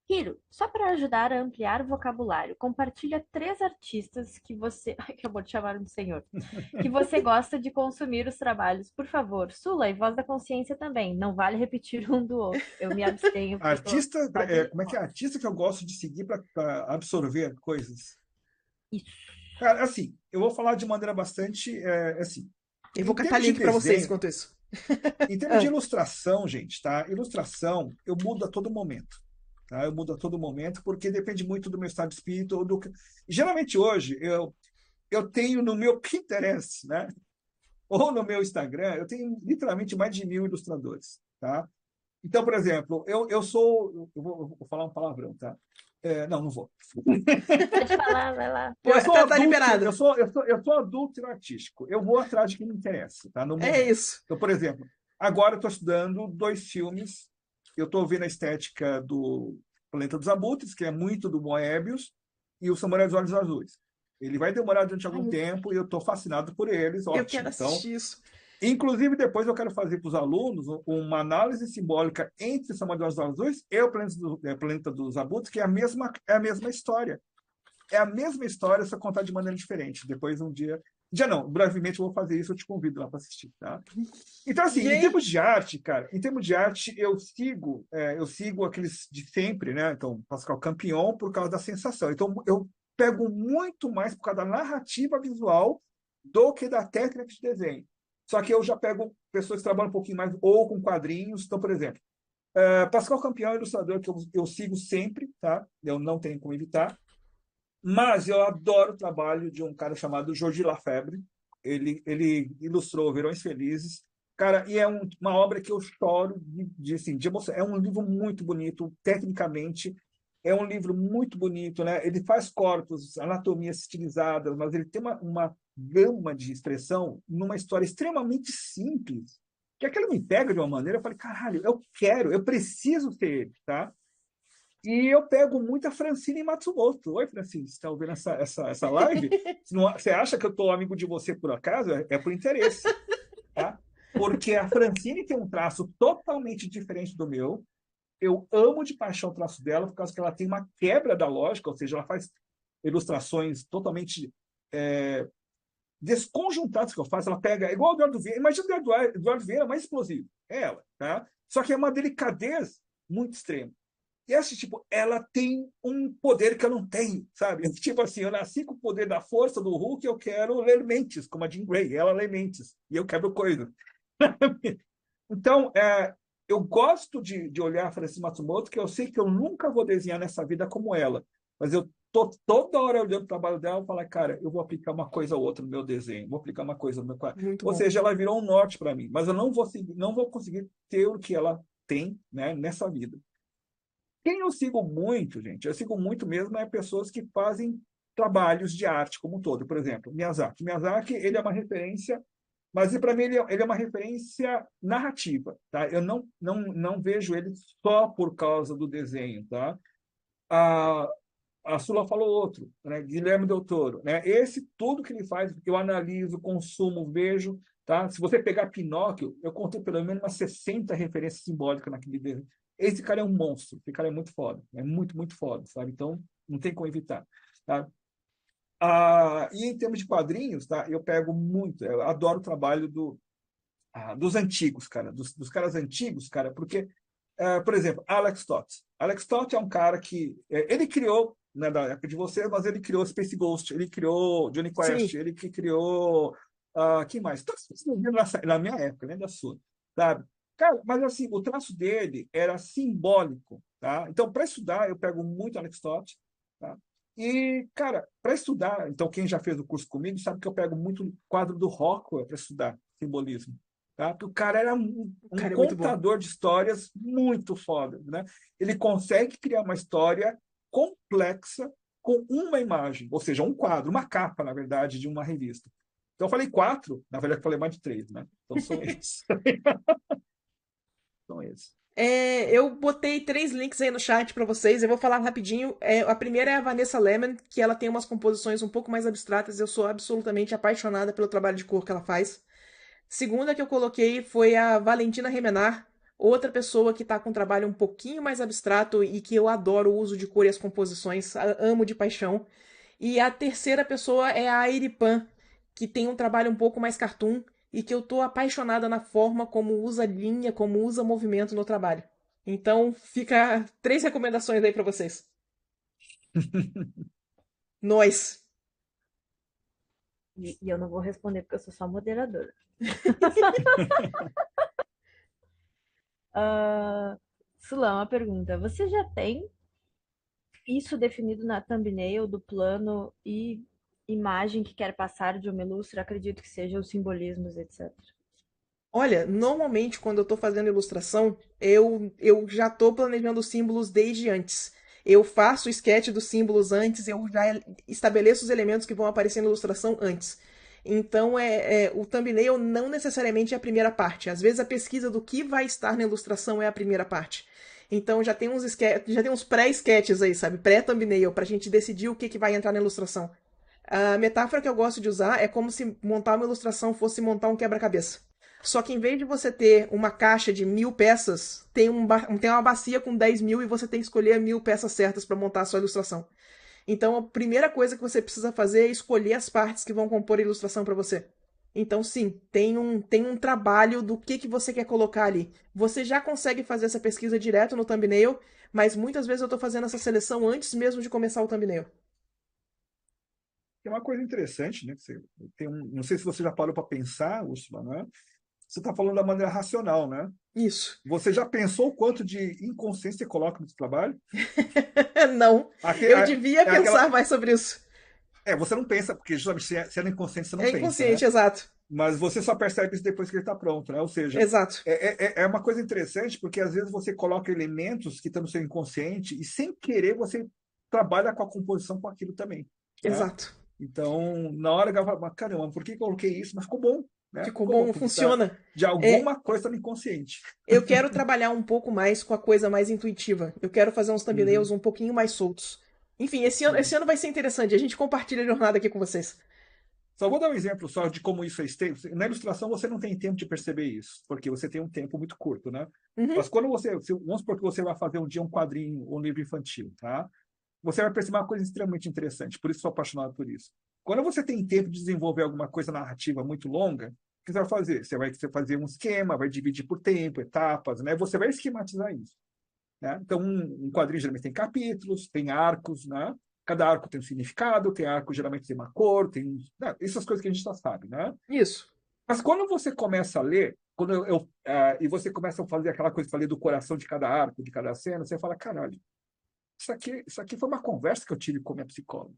S2: Hiro, só para ajudar a ampliar o vocabulário, compartilha 3 artistas que você. Ai, acabou de chamar de senhor. Que você gosta de consumir os trabalhos. Por favor, Sula e Voz da Consciência também. Não vale repetir um do outro. Eu me abstenho porque eu tô
S3: Artista,
S2: só de
S3: como é que é?
S2: voz.
S3: Artista que eu gosto de seguir para absorver coisas.
S2: Isso.
S3: Cara, assim, eu vou falar de maneira bastante, assim,
S1: Eu vou
S3: em
S1: catar
S3: termos de
S1: link pra vocês
S3: desenho,
S1: enquanto isso.
S3: em termos de
S1: Ah,
S3: ilustração, gente, tá? Ilustração, eu mudo a todo momento, tá? Eu mudo a todo momento porque depende muito do meu estado de espírito ou Geralmente hoje eu tenho no meu Pinterest, né? Ou no meu Instagram, eu tenho literalmente mais de 1.000 ilustradores, tá? Então, por exemplo, eu vou falar um palavrão, tá? Não, não vou.
S2: Pode falar, vai lá.
S1: pô,
S3: Eu sou
S1: tá
S3: adulto,
S1: liberado.
S3: eu sou adulto e artístico. Eu vou atrás de quem me interessa, tá? No
S1: É
S3: momento.
S1: isso.
S3: Então, por exemplo, agora eu estou estudando 2 filmes. Eu estou vendo a estética do Planeta dos Abutres, que é muito do Moebius, e o Samurai dos Olhos Azuis. Ele vai demorar durante
S1: Ai,
S3: algum tempo e eu estou fascinado por eles,
S1: eu quero
S3: ótimo. Então,
S1: assistir isso.
S3: inclusive, depois eu quero fazer para os alunos uma análise simbólica entre Samurai dos Olhos Azuis e o Planeta dos Abutres, que é a mesma história. É a mesma história, só contar de maneira diferente. Depois, um dia. Já não, brevemente eu vou fazer isso, eu te convido lá para assistir, tá? Então, assim, em termos
S1: Gente,
S3: de arte, cara, em termos de arte, eu sigo aqueles de sempre, né? Então, Pascal Campion, por causa da sensação. Então, eu pego muito mais por causa da narrativa visual do que da técnica de desenho. Só que eu já pego pessoas que trabalham um pouquinho mais ou com quadrinhos. Então, por exemplo, Pascal Campião é um ilustrador que eu sigo sempre, tá? Eu não tenho como evitar. Mas eu adoro o trabalho de um cara chamado Jordi Lafebre. Ele ilustrou Verões Felizes. Cara, e é uma obra que eu choro assim, de emoção. É um livro muito bonito, tecnicamente. É um livro muito bonito, né? Ele faz corpos, anatomias estilizadas, mas ele tem uma gama de expressão numa história extremamente simples, que aquilo me pega de uma maneira, eu falei, caralho, eu preciso ter ele, tá? E eu pego muito a Francine Matsumoto. Oi, Francine, você está ouvindo essa live? Você acha que eu estou amigo de você por acaso? É por interesse, tá? Porque a Francine tem um traço totalmente diferente do meu. Eu amo de paixão o traço dela, por causa que ela tem uma quebra da lógica, ou seja, ela faz ilustrações totalmente desconjuntadas que eu faço. Ela pega, igual o Eduardo Vieira. Imagina o Eduardo Vieira mais explosivo. É ela, tá? Só que é uma delicadez muito extrema. E essa, tipo, ela tem um poder que eu não tenho, sabe? Tipo assim, eu nasci com o poder da força do Hulk, eu quero ler mentes, como a Jean Grey, ela lê mentes, e eu quebro coisa. Então, eu gosto de olhar a Francis Matsumoto, que eu sei que eu nunca vou desenhar nessa vida como ela, mas eu tô toda hora olhando o trabalho dela e falar, cara, eu vou aplicar uma coisa ou outra no meu desenho, vou aplicar uma coisa no meu quadro.
S1: Muito
S3: Ou
S1: bom.
S3: seja, ela virou um norte para mim, mas eu não vou conseguir ter o que ela tem, né, nessa vida. Quem eu sigo muito, gente, eu sigo muito mesmo, pessoas que fazem trabalhos de arte como um todo. Por exemplo, Miyazaki. Miyazaki, ele é uma referência, mas para mim ele é uma referência narrativa, tá? Eu não vejo ele só por causa do desenho, tá? A, a Sula falou outro, né? Guilherme Del Toro, né? Esse tudo que ele faz, eu analiso, consumo, vejo, tá? Se você pegar Pinóquio, eu contei pelo menos umas 60 referências simbólicas naquele desenho. Esse cara é um monstro, esse cara é muito foda, é muito, muito foda, sabe? Então, não tem como evitar, tá? E em termos de quadrinhos, tá? Eu pego muito, eu adoro o trabalho dos antigos, cara, dos caras antigos, cara, porque, por exemplo, Alex Toth. Alex Toth é um cara que, ele criou, né, da época de vocês, mas ele criou Space Ghost, ele criou Johnny Quest,
S1: Sim.
S3: ele que criou, quem mais? Todos na minha época, né, da sua, sabe? Cara, mas assim, o traço dele era simbólico, tá? Então, para estudar, eu pego muito Alex Toth, tá? E, cara, para estudar, então quem já fez o curso comigo sabe que eu pego muito quadro do Rockwell para estudar simbolismo, tá? Porque o cara era
S1: O
S3: um
S1: cara é muito bom.
S3: contador de histórias muito foda, né? Ele consegue criar uma história complexa com uma imagem, ou seja, um quadro, uma capa, na verdade, de uma revista. Então eu falei quatro, na verdade eu falei mais de três, né? Então são esses. São esses.
S1: Eu botei 3 links aí no chat pra vocês. Eu vou falar rapidinho. A primeira é a Vanessa Lemon, que ela tem umas composições um pouco mais abstratas. Eu sou absolutamente apaixonada pelo trabalho de cor que ela faz. Segunda que eu coloquei foi a Valentina Remenar, outra pessoa que tá com um trabalho um pouquinho mais abstrato e que eu adoro o uso de cor e as composições, amo de paixão. E a terceira pessoa é a Airipan, que tem um trabalho um pouco mais cartoon e que eu tô apaixonada na forma como usa linha, como usa movimento no trabalho. Então, fica 3 recomendações aí pra vocês. Nós.
S2: E eu não vou responder porque eu sou só moderadora. Sulã, uma pergunta. Você já tem isso definido na thumbnail do plano e imagem que quer passar de uma ilustra? Acredito que seja os simbolismos, etc.
S1: Olha, normalmente quando eu tô fazendo ilustração, eu já tô planejando os símbolos desde antes. Eu faço o sketch dos símbolos antes, eu já estabeleço os elementos que vão aparecer na ilustração antes. Então, o thumbnail não necessariamente é a primeira parte. Às vezes a pesquisa do que vai estar na ilustração é a primeira parte. Então já tem uns pré-sketches aí, sabe? Pré-thumbnail, pra gente decidir o que vai entrar na ilustração. A metáfora que eu gosto de usar é como se montar uma ilustração fosse montar um quebra-cabeça. Só que em vez de você ter uma caixa de 1000 peças, tem uma bacia com 10.000 e você tem que escolher 1000 peças certas para montar a sua ilustração. Então a primeira coisa que você precisa fazer é escolher as partes que vão compor a ilustração para você. Então sim, tem um trabalho do que você quer colocar ali. Você já consegue fazer essa pesquisa direto no thumbnail, mas muitas vezes eu estou fazendo essa seleção antes mesmo de começar o thumbnail.
S3: É uma coisa interessante, né? Não sei se você já parou para pensar, Ursula, né? você está falando da maneira racional, né?
S1: Isso.
S3: Você já pensou o quanto de inconsciência você coloca no seu trabalho?
S1: Não.
S3: Aque-
S1: Eu
S3: a-
S1: devia
S3: É
S1: pensar
S3: aquela.
S1: mais sobre isso.
S3: Você não pensa, porque justamente se é no inconsciente, você não
S1: É
S3: pensa, né?
S1: inconsciente, exato.
S3: Mas você só percebe isso depois que ele está pronto, né? Ou seja,
S1: Exato.
S3: é uma coisa interessante, porque às vezes você coloca elementos que estão no seu inconsciente e sem querer você trabalha com a composição com aquilo também, né?
S1: Exato.
S3: Então, na hora eu falo, caramba, por que eu coloquei isso? Mas ficou bom, né?
S1: Ficou
S3: Ficou bom,
S1: bom,
S3: porque tá,
S1: funciona.
S3: de
S1: É,
S3: alguma coisa tá no inconsciente.
S1: eu quero trabalhar um pouco mais com a coisa mais intuitiva. Eu quero fazer uns thumbnails
S3: Uhum,
S1: um pouquinho mais soltos. Enfim,
S3: sim.
S1: esse ano vai ser interessante. A gente compartilha a jornada aqui com vocês.
S3: Só vou dar um exemplo só de como isso é extenso. Na ilustração você não tem tempo de perceber isso, porque você tem um tempo muito curto, né?
S1: Uhum,
S3: Mas quando vamos supor que você vai fazer um dia um quadrinho ou um livro infantil, tá? Você vai perceber uma coisa extremamente interessante, por isso sou apaixonado por isso. Quando você tem tempo de desenvolver alguma coisa narrativa muito longa, o que você vai fazer? Você vai fazer um esquema, vai dividir por tempo, etapas, né? Você vai esquematizar isso, né? Então, um quadrinho geralmente tem capítulos, tem arcos, né? Cada arco tem um significado, tem arco geralmente tem uma cor, tem essas coisas que a gente já sabe, né?
S1: isso.
S3: Mas quando você começa a ler, e você começa a fazer aquela coisa que eu falei do coração de cada arco, de cada cena, você fala, caralho, isso aqui foi uma conversa que eu tive com a minha psicóloga.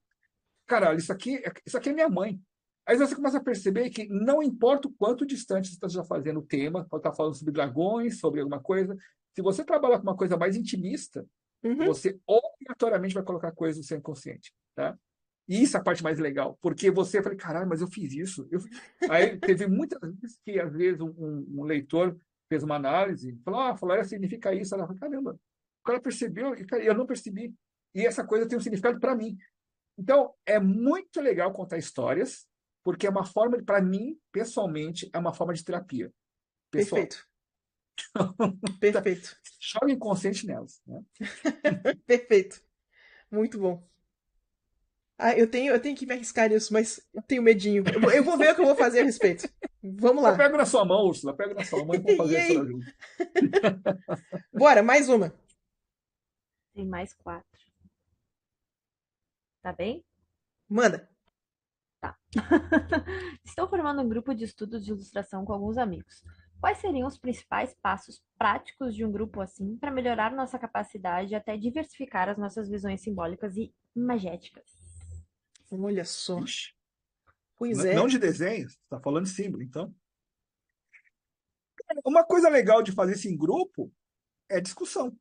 S3: Caralho, isso aqui é minha mãe. Aí você começa a perceber que não importa o quanto distante você está fazendo o tema, pode estar falando sobre dragões, sobre alguma coisa, se você trabalhar com uma coisa mais intimista,
S1: Uhum,
S3: você obrigatoriamente vai colocar coisas no seu inconsciente, tá? E isso é a parte mais legal, porque você fala, caralho, mas eu fiz isso. Aí teve muitas vezes que, às vezes, um leitor fez uma análise, falou, significa isso. Ela falou, caramba, o cara percebeu, e cara, eu não percebi. E essa coisa tem um significado para mim. Então, é muito legal contar histórias, porque é uma forma, para mim, pessoalmente, é uma forma de terapia pessoal.
S1: perfeito. Perfeito.
S3: Joga inconsciente nelas, né?
S1: Perfeito. Muito bom. Ah, eu tenho que me arriscar nisso, mas eu tenho medinho. Eu vou ver o que eu vou fazer a respeito. Vamos
S3: Eu
S1: lá.
S3: pego na sua mão, Úrsula, pego na sua mão e vamos fazer
S1: E
S3: a história
S1: aí?
S3: junto.
S1: Bora, mais uma.
S2: Tem mais 4. Tá bem?
S1: Manda.
S2: Tá. Estou formando um grupo de estudos de ilustração com alguns amigos. Quais seriam os principais passos práticos de um grupo assim para melhorar nossa capacidade e até diversificar as nossas visões simbólicas e imagéticas?
S1: Olha só.
S3: Ixi.
S1: Pois
S3: Não
S1: é.
S3: de desenhos, está falando de símbolo. Então, uma coisa legal de fazer isso em grupo é discussão.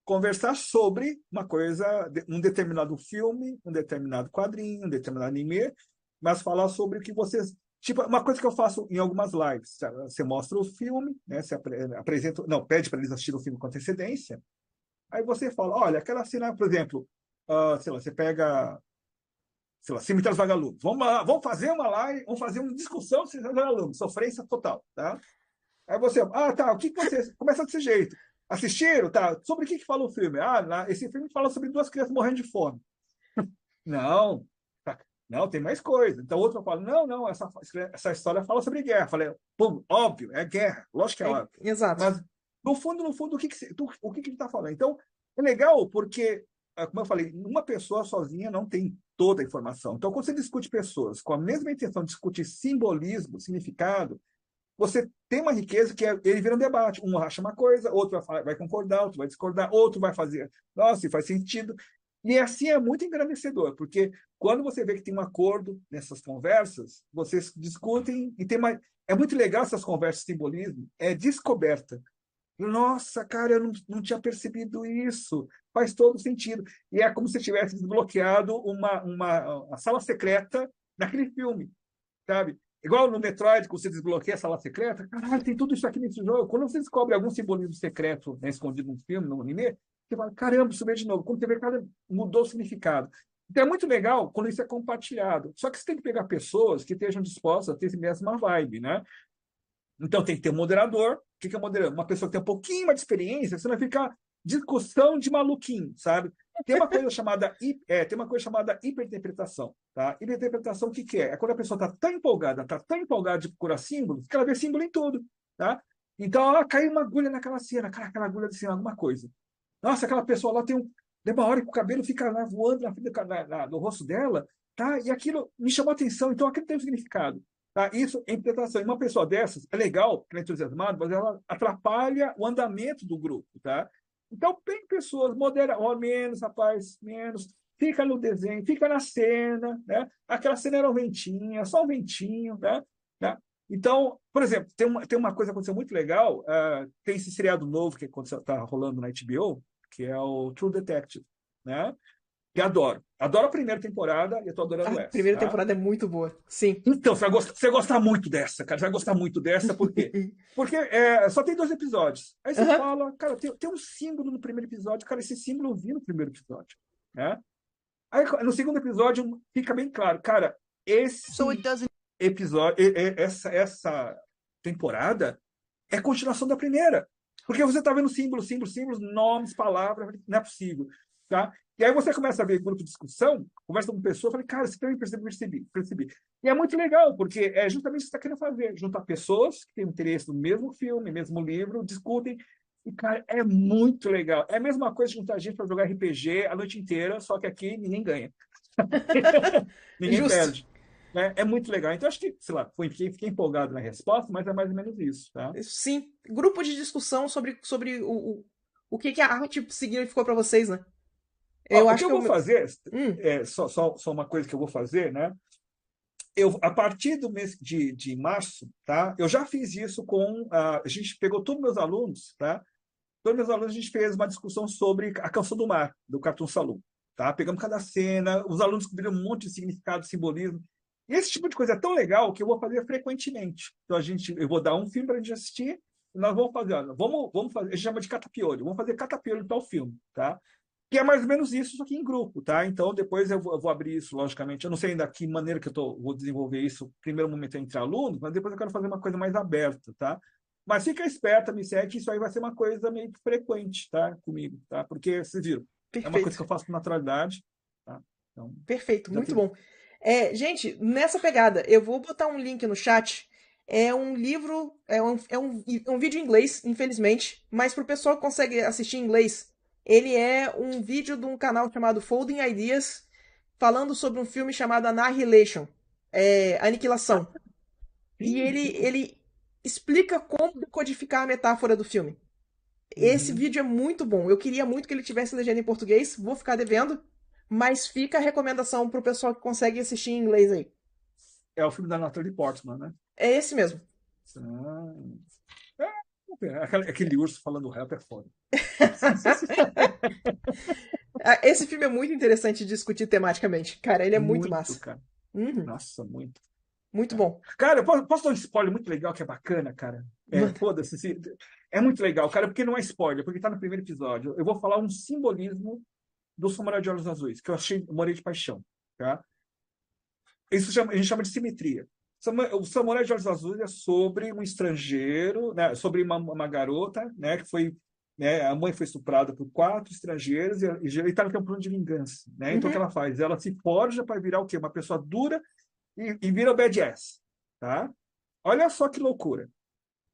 S3: Conversar sobre uma coisa, um determinado filme, um determinado quadrinho, um determinado anime, mas falar sobre o que vocês. Tipo, uma coisa que eu faço em algumas lives. Você mostra o filme, né? Você apresenta. Não, pede para eles assistirem o filme com antecedência. Aí você fala: olha, aquela cena, por exemplo, sei lá, você pega sei lá, Cemitérios Vagalumes. Vamos lá, vamos fazer uma live, vamos fazer uma discussão de Cemitérios Vagalumes, sofrência total, tá? Aí você, tá, o que você começa desse jeito? Assistiram, tá? Sobre o que fala o filme? Esse filme fala sobre duas crianças morrendo de fome. Não, tá, não, tem mais coisa. Então outro fala, não, essa história fala sobre guerra. Eu falei, pô, óbvio, é guerra, lógico que é óbvio.
S1: Exato.
S3: Mas no fundo, o que ele está falando? Então, é legal porque, como eu falei, uma pessoa sozinha não tem toda a informação. Então, quando você discute pessoas com a mesma intenção de discutir simbolismo, significado, você tem uma riqueza que ele vira um debate. Um acha uma coisa, outro vai concordar, outro vai discordar, outro vai fazer, nossa, faz sentido. E assim é muito engrandecedor, porque quando você vê que tem um acordo nessas conversas, vocês discutem e tem mais. É muito legal essas conversas de simbolismo, é descoberta. Nossa, cara, eu não tinha percebido isso. Faz todo sentido. E é como se tivesse desbloqueado uma sala secreta naquele filme, sabe? Igual no Metroid, quando você desbloqueia a sala secreta. Caralho, tem tudo isso aqui nesse jogo. Quando você descobre algum simbolismo secreto, né, escondido no filme, no anime, você fala, caramba, isso veio de novo. Quando você vê, cara, mudou o significado. Então é muito legal quando isso é compartilhado. Só que você tem que pegar pessoas que estejam dispostas a ter essa mesma vibe, né? Então tem que ter um moderador. O que é moderador? Uma pessoa que tem um pouquinho mais de experiência, você não vai ficar discussão de maluquinho, sabe? Tem uma coisa chamada hiperinterpretação, tá? Hiperinterpretação, o que é? É quando a pessoa está tão empolgada de procurar símbolos, que ela vê símbolo em tudo, tá? Então, caiu uma agulha naquela cena, cara, aquela agulha de cena, alguma coisa. Nossa, aquela pessoa lá tem uma hora que o cabelo fica lá voando no rosto dela, tá? E aquilo me chamou a atenção, então aquilo tem um significado. Tá? Isso é interpretação. E uma pessoa dessas é legal, que ela é entusiasmada, mas ela atrapalha o andamento do grupo. Tá? Então, tem pessoas moderam, ó, menos, rapaz, menos. Fica no desenho, fica na cena, né? Aquela cena era um ventinho, só um ventinho, né? Então, por exemplo, tem uma coisa que aconteceu muito legal. Tem esse seriado novo que está rolando na HBO, que é o True Detective, né? Que adoro. Adoro a primeira temporada e eu tô adorando
S1: A
S3: essa,
S1: primeira
S3: tá?
S1: temporada é muito boa. Sim.
S3: Então, você vai gostar muito dessa, cara. Você vai gostar muito dessa, por quê? Porque só tem 2 episódios. Aí você
S1: Aham.
S3: fala, cara, tem um símbolo no primeiro episódio. Cara, esse símbolo eu vi no primeiro episódio, né? Aí no segundo episódio fica bem claro, cara, esse episódio, essa temporada é continuação da primeira. Porque você está vendo símbolos, nomes, palavras, não é possível. Tá? E aí você começa a ver grupo de discussão, conversa com pessoa, fala, cara, você também percebi. E é muito legal, porque é justamente o que você está querendo fazer, juntar pessoas que têm interesse no mesmo filme, mesmo livro, discutem. E, cara, é muito legal. É a mesma coisa de juntar gente para jogar RPG a noite inteira, só que aqui ninguém ganha. Ninguém
S1: Justo.
S3: perde. Né? É muito legal. Então, acho que, sei lá, fiquei empolgado na resposta, mas é mais ou menos isso, tá?
S1: Sim. Grupo de discussão sobre o que a arte significou pra vocês, né? Eu
S3: Ó, o que
S1: acho
S3: eu
S1: que
S3: vou
S1: eu.
S3: fazer,
S1: Hum,
S3: só uma coisa que eu vou fazer, né? A partir do mês de março, tá? Eu já fiz isso a gente pegou todos meus alunos, tá? Todos meus alunos, a gente fez uma discussão sobre a Canção do Mar, do Cartoon Saloon. Tá? Pegamos cada cena, os alunos descobriram um monte de significado, simbolismo. E esse tipo de coisa é tão legal que eu vou fazer frequentemente. Então, eu vou dar um filme para a gente assistir, e nós vamos fazer, olha, vamos fazer, a gente chama de catapiolho, vamos fazer catapiolho em tal filme, tá? Que é mais ou menos isso, só que em grupo, tá? Então, depois eu vou abrir isso, logicamente. Eu não sei ainda que maneira que vou desenvolver isso, primeiro momento é entre alunos, mas depois eu quero fazer uma coisa mais aberta, tá? Mas fica esperta, me segue, que isso aí vai ser uma coisa meio que frequente, tá? Comigo, tá? Porque, vocês viram, é uma coisa que
S1: perfeito.
S3: eu faço com naturalidade, tá? Então,
S1: Perfeito.
S3: já
S1: Muito
S3: tem.
S1: bom. Gente, nessa pegada, eu vou botar um link no chat. É um livro, é um vídeo em inglês, infelizmente, mas pro pessoal que consegue assistir em inglês, ele é um vídeo de um canal chamado Folding Ideas, falando sobre um filme chamado Annihilation, Aniquilação. E
S3: Sim, sim.
S1: ele explica como decodificar a metáfora do filme. Esse
S3: Uhum.
S1: vídeo é muito bom. Eu queria muito que ele tivesse legenda em português, vou ficar devendo, mas fica a recomendação pro pessoal que consegue assistir em inglês aí.
S3: É o filme da Natalie Portman, né?
S1: É esse mesmo.
S3: Ah, aquele urso falando rap é foda.
S1: Esse filme é muito interessante de discutir tematicamente. Cara, ele é muito
S3: Muito,
S1: massa.
S3: cara.
S1: Uhum,
S3: Nossa, muito.
S1: muito
S3: É.
S1: bom.
S3: Cara, posso dar um spoiler muito legal que é bacana, cara?
S1: Manda.
S3: Foda-se. É muito legal, cara, porque não é spoiler, porque tá no primeiro episódio. Eu vou falar um simbolismo do Samurai de Olhos Azuis, que eu morei de paixão, tá? A gente chama de simetria. O Samurai de Olhos Azuis é sobre um estrangeiro, né, sobre uma garota, né, que foi, né, a mãe foi estuprada por 4 estrangeiros e ele está no plano de vingança, né? Então o que
S1: Uhum.
S3: ela faz? Ela se forja para virar o quê? Uma pessoa dura e vira o badass, tá? Olha só que loucura.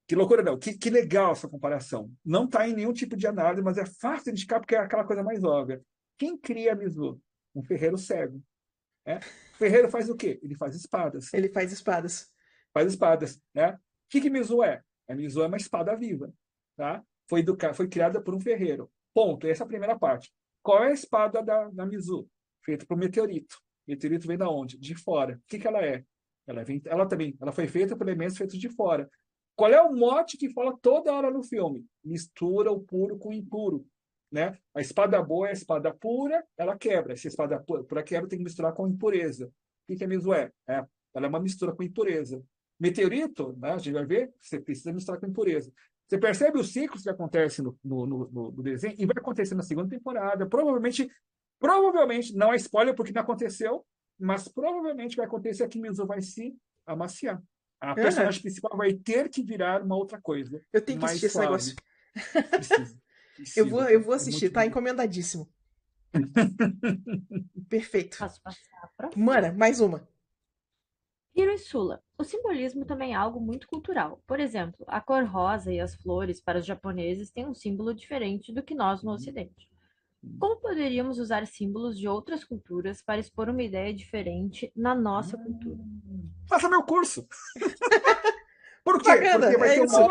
S3: Que loucura não, que legal essa comparação. Não está em nenhum tipo de análise, mas é fácil de indicar porque é aquela coisa mais óbvia. Quem cria a Mizu? Um ferreiro cego. Né? O ferreiro faz o quê? Ele faz espadas.
S1: Ele faz espadas.
S3: Faz espadas. Né? O que Mizu é? A Mizu é uma espada viva. Tá? Foi criada por um ferreiro. Ponto. Essa é a primeira parte. Qual é a espada da Mizu? Feita por meteorito. Meteorito vem da onde? De fora. O que ela é? Ela foi feita por elementos feitos de fora. Qual é o mote que fala toda hora no filme? Mistura o puro com o impuro. Né? A espada boa é a espada pura, ela quebra. Se a espada pura quebra, tem que misturar com impureza. O que a Mizu é? Ela é uma mistura com impureza. Meteorito, né, a gente vai ver, você precisa misturar com impureza. Você percebe os ciclos que acontecem no desenho e vai acontecer na segunda temporada. Provavelmente, não é spoiler porque não aconteceu, mas provavelmente vai acontecer que Mizu vai se amaciar. A
S1: Aham.
S3: personagem principal vai ter que virar uma outra coisa,
S1: Eu tenho que assistir
S3: mais
S1: esse negócio.
S3: suave. Precisa.
S1: Eu vou,
S3: Precisa,
S1: eu
S3: cara.
S1: vou
S3: É
S1: assistir,
S3: muito
S1: tá
S3: legal.
S1: encomendadíssimo. Perfeito.
S2: Posso passar a próxima?
S1: Mana, mais uma.
S2: Hiro e Sula. O simbolismo também é algo muito cultural. Por exemplo, a cor rosa e as flores para os japoneses têm um símbolo diferente do que nós no Ocidente. Como poderíamos usar símbolos de outras culturas para expor uma ideia diferente na nossa cultura?
S3: Faça meu curso. Por quê?
S1: Bacana,
S3: Porque
S1: é isso.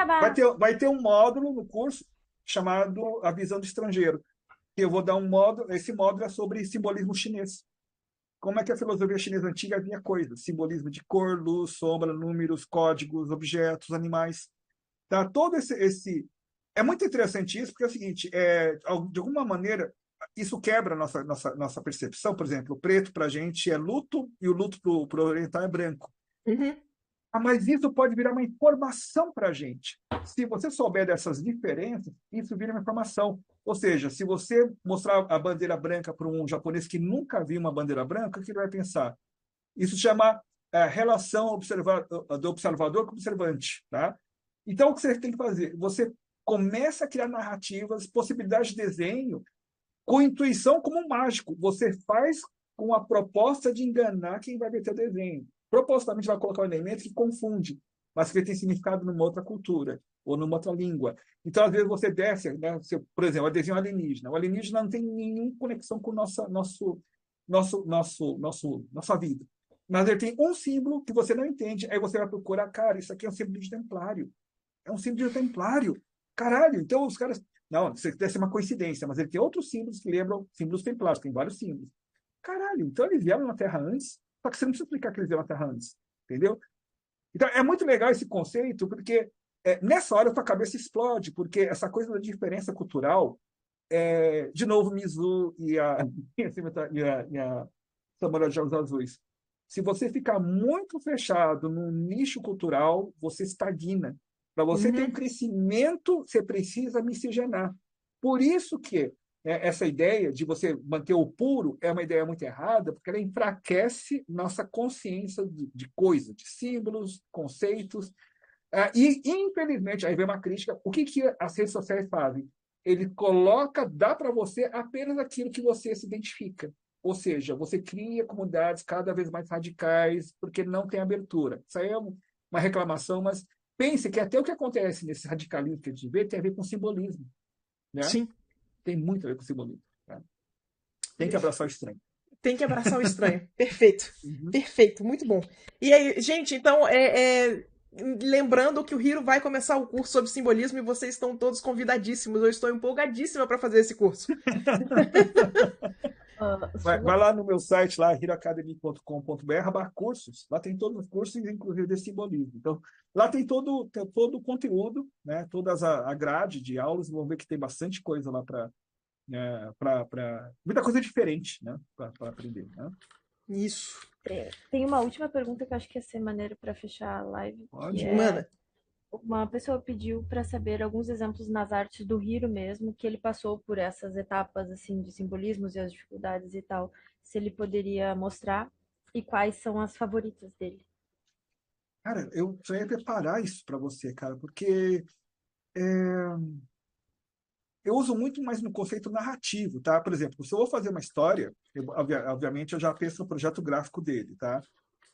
S3: vai ter um módulo no curso chamado A Visão do Estrangeiro. Que eu vou dar um módulo, esse módulo é sobre simbolismo chinês. Como é que a filosofia chinesa antiga via coisas? Simbolismo de cor, luz, sombra, números, códigos, objetos, animais. Tá? Todo esse. É muito interessante isso, porque é o seguinte: de alguma maneira, isso quebra a nossa percepção. Por exemplo, o preto para a gente é luto e o luto para o oriental é branco.
S1: Uhum.
S3: Mas isso pode virar uma informação para a gente. Se você souber dessas diferenças, isso vira uma informação. Ou seja, se você mostrar a bandeira branca para um japonês que nunca viu uma bandeira branca, o que ele vai pensar? Isso chama relação do observador com o observante. Tá? Então, o que você tem que fazer? Você começa a criar narrativas, possibilidades de desenho, com intuição como um mágico. Você faz com a proposta de enganar quem vai ver teu desenho. Propositalmente vai colocar um elemento que confunde, mas que tem significado numa outra cultura ou numa outra língua. Então, às vezes, você desce, né, por exemplo, o desenho alienígena. O alienígena não tem nenhuma conexão com nossa vida. Mas ele tem um símbolo que você não entende. Aí você vai procurar, cara, isso aqui é um símbolo de templário. É um símbolo de templário. Caralho, então os caras. Não, isso deve ser uma coincidência, mas ele tem outros símbolos que lembram símbolos templários, tem vários símbolos. Caralho, então eles vieram na Terra antes, só que você não precisa explicar que eles vieram na Terra antes, entendeu? Então é muito legal esse conceito, porque nessa hora a tua cabeça explode, porque essa coisa da diferença cultural, de novo, Mizu e a Samurai de Olhos Azuis. Se você ficar muito fechado num nicho cultural, você estagna. Para você ter um
S1: Uhum.
S3: crescimento, você precisa miscigenar. Por isso que essa ideia de você manter o puro é uma ideia muito errada, porque ela enfraquece nossa consciência de coisas, de símbolos, conceitos. E, infelizmente, aí vem uma crítica. O que as redes sociais fazem? Ele coloca, dá para você apenas aquilo que você se identifica. Ou seja, você cria comunidades cada vez mais radicais, porque não tem abertura. Isso aí é uma reclamação, mas pense que até o que acontece nesse radicalismo que a gente vê tem a ver com simbolismo. Né?
S1: Sim.
S3: Tem muito a ver com simbolismo. Né? Tem que abraçar o estranho.
S1: Tem que abraçar o estranho. Perfeito.
S3: Uhum.
S1: Perfeito. Muito bom. E aí, gente, então, lembrando que o Hiro vai começar o curso sobre simbolismo e vocês estão todos convidadíssimos. Eu estou empolgadíssima para fazer esse curso.
S3: Vai lá no meu site, lá, hiroacademy.com.br/cursos. Lá tem todos os cursos, inclusive de simbolismo. Então, lá tem todo o conteúdo, né? Toda a grade de aulas. Vão ver que tem bastante coisa lá para muita coisa diferente, né? Para aprender. Né?
S1: Isso.
S2: Tem uma última pergunta que eu acho que ia ser maneiro para fechar a live, que
S3: Pode.
S2: é
S1: Manda.
S2: uma pessoa pediu para saber alguns exemplos nas artes do Hiro mesmo, que ele passou por essas etapas assim de simbolismos e as dificuldades e tal, se ele poderia mostrar e quais são as favoritas dele.
S3: Cara, eu só ia preparar isso para você, cara, porque eu uso muito mais no conceito narrativo, tá? Por exemplo, se eu vou fazer uma história, obviamente eu já penso no projeto gráfico dele, tá?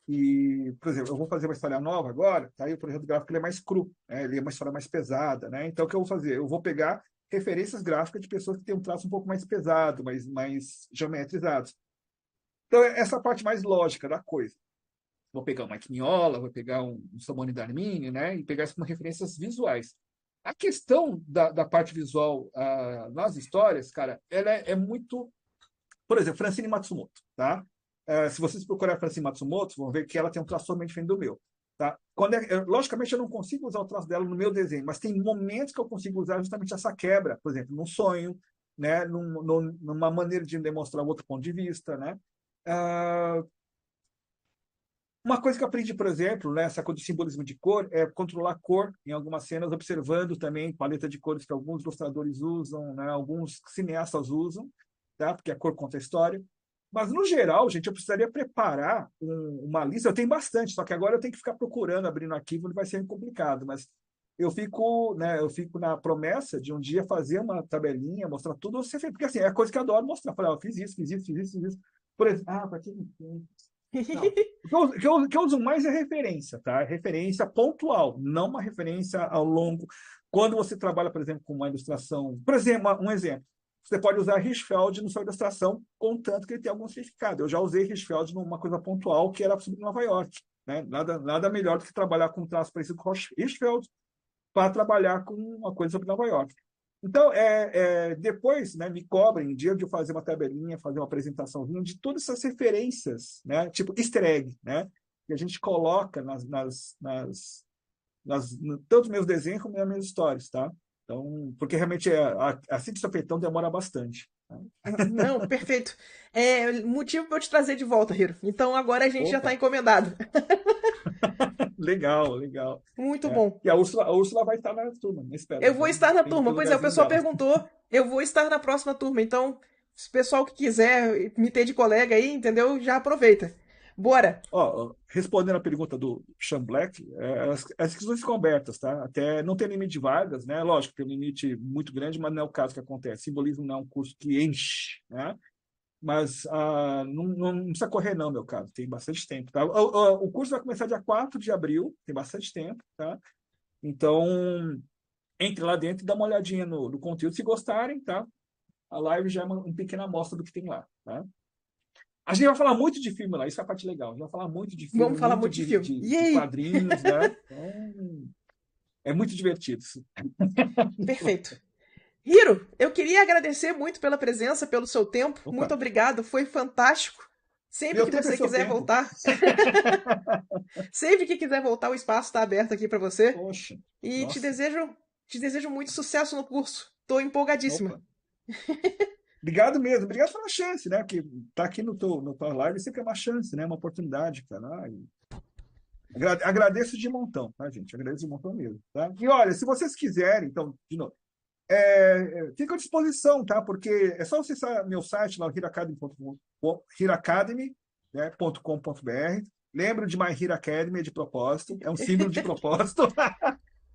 S3: E, por exemplo, eu vou fazer uma história nova agora, tá? E o projeto gráfico ele é mais cru, né? Ele é uma história mais pesada, né? Então, o que eu vou fazer? Eu vou pegar referências gráficas de pessoas que têm um traço um pouco mais pesado, mais geometrizados. Então, essa é a parte mais lógica da coisa. Vou pegar o Mike Mignola, vou pegar um Simone Darmini, né? E pegar isso como referências visuais. A questão da parte visual nas histórias, cara, ela é muito. Por exemplo, Francine Matsumoto, tá? Se vocês procurarem a Francine Matsumoto, vão ver que ela tem um traço totalmente diferente do meu. Tá? Logicamente, eu não consigo usar o traço dela no meu desenho, mas tem momentos que eu consigo usar justamente essa quebra, por exemplo, num sonho, né? Numa maneira de demonstrar um outro ponto de vista. Né? Uh, Uma coisa que eu aprendi, por exemplo, né, essa coisa de simbolismo de cor, é controlar a cor em algumas cenas, observando também paleta de cores que alguns ilustradores usam, né, alguns cineastas usam, tá? Porque a cor conta a história. Mas, no geral, gente, eu precisaria preparar uma lista. Eu tenho bastante, só que agora eu tenho que ficar procurando, abrindo arquivo, ele vai ser complicado. Mas eu fico na promessa de um dia fazer uma tabelinha, mostrar tudo você fez. Porque, assim, é a coisa que eu adoro mostrar. Falar, eu fiz isso, fiz isso, fiz isso, fiz isso. Por exemplo, para que não. O que eu uso mais é referência, tá? Referência pontual, não uma referência ao longo. Quando você trabalha, por exemplo, com uma ilustração. Por exemplo, um exemplo. você pode usar Hirschfeld na sua ilustração, contanto que ele tenha algum significado. Eu já usei Hirschfeld numa coisa pontual que era sobre Nova York. Né? Nada melhor do que trabalhar com um traço parecido com Hirschfeld para trabalhar com uma coisa sobre Nova York. Então, depois, né, me cobrem, dia de eu fazer uma tabelinha, fazer uma apresentaçãozinha de todas essas referências, né, tipo easter egg, né, que a gente coloca tanto nos meus desenhos como nas minhas histórias, tá? Então, porque realmente a síntese do feitão demora bastante. Tá?
S1: Não, perfeito. É motivo para eu te trazer de volta, Hiro. Então agora a gente já está
S3: Opa,
S1: encomendado.
S3: legal, legal.
S1: Muito
S3: É.
S1: bom.
S3: E a Úrsula vai estar na turma, não espera.
S1: Eu vou
S3: Então,
S1: estar na turma.
S3: tem
S1: Pois é, o
S3: lugarzinho
S1: pessoal
S3: dela.
S1: perguntou. Eu vou estar na próxima turma. Então, se o pessoal que quiser me ter de colega aí, entendeu? Já aproveita. Bora.
S3: Ó, respondendo a pergunta do Sean Black, as inscrições ficam abertas, tá? Até não tem limite de vagas, né? Lógico, tem um limite muito grande, mas não é o caso que acontece. Simbolismo não é um curso que enche, né? Mas não precisa correr, não, meu caro. Tem bastante tempo, tá? O curso vai começar dia 4 de abril, tem bastante tempo, tá? Então, entre lá dentro e dá uma olhadinha no conteúdo. Se gostarem, tá? A live já é uma pequena amostra do que tem lá, tá? A gente vai falar muito de filme lá, isso é a parte legal. A gente vai falar muito de filme,
S1: Vamos falar
S3: muito
S1: muito de filme. E
S3: de
S1: aí?
S3: quadrinhos, né? Então, é muito divertido.
S1: Perfeito. Hiro, eu queria agradecer muito pela presença, pelo seu tempo. Muito
S3: Opa,
S1: obrigado, foi fantástico. Sempre
S3: meu
S1: que
S3: tempo é
S1: você
S3: seu
S1: quiser
S3: tempo.
S1: voltar, sempre que quiser voltar, o espaço está aberto aqui para você.
S3: Poxa,
S1: E
S3: nossa,
S1: te desejo muito sucesso no curso. Estou empolgadíssima.
S3: opa. Obrigado mesmo, obrigado pela chance, né? Porque tá aqui no tua live sempre é uma chance, né? Uma oportunidade, cara. Agradeço de montão, tá, gente? Agradeço de montão mesmo, tá? E olha, se vocês quiserem, então, de novo, fica à disposição, tá? Porque é só acessar meu site lá, heroacademy, né, .com.br. Lembro de My Hero Academy é de propósito, é um símbolo de propósito,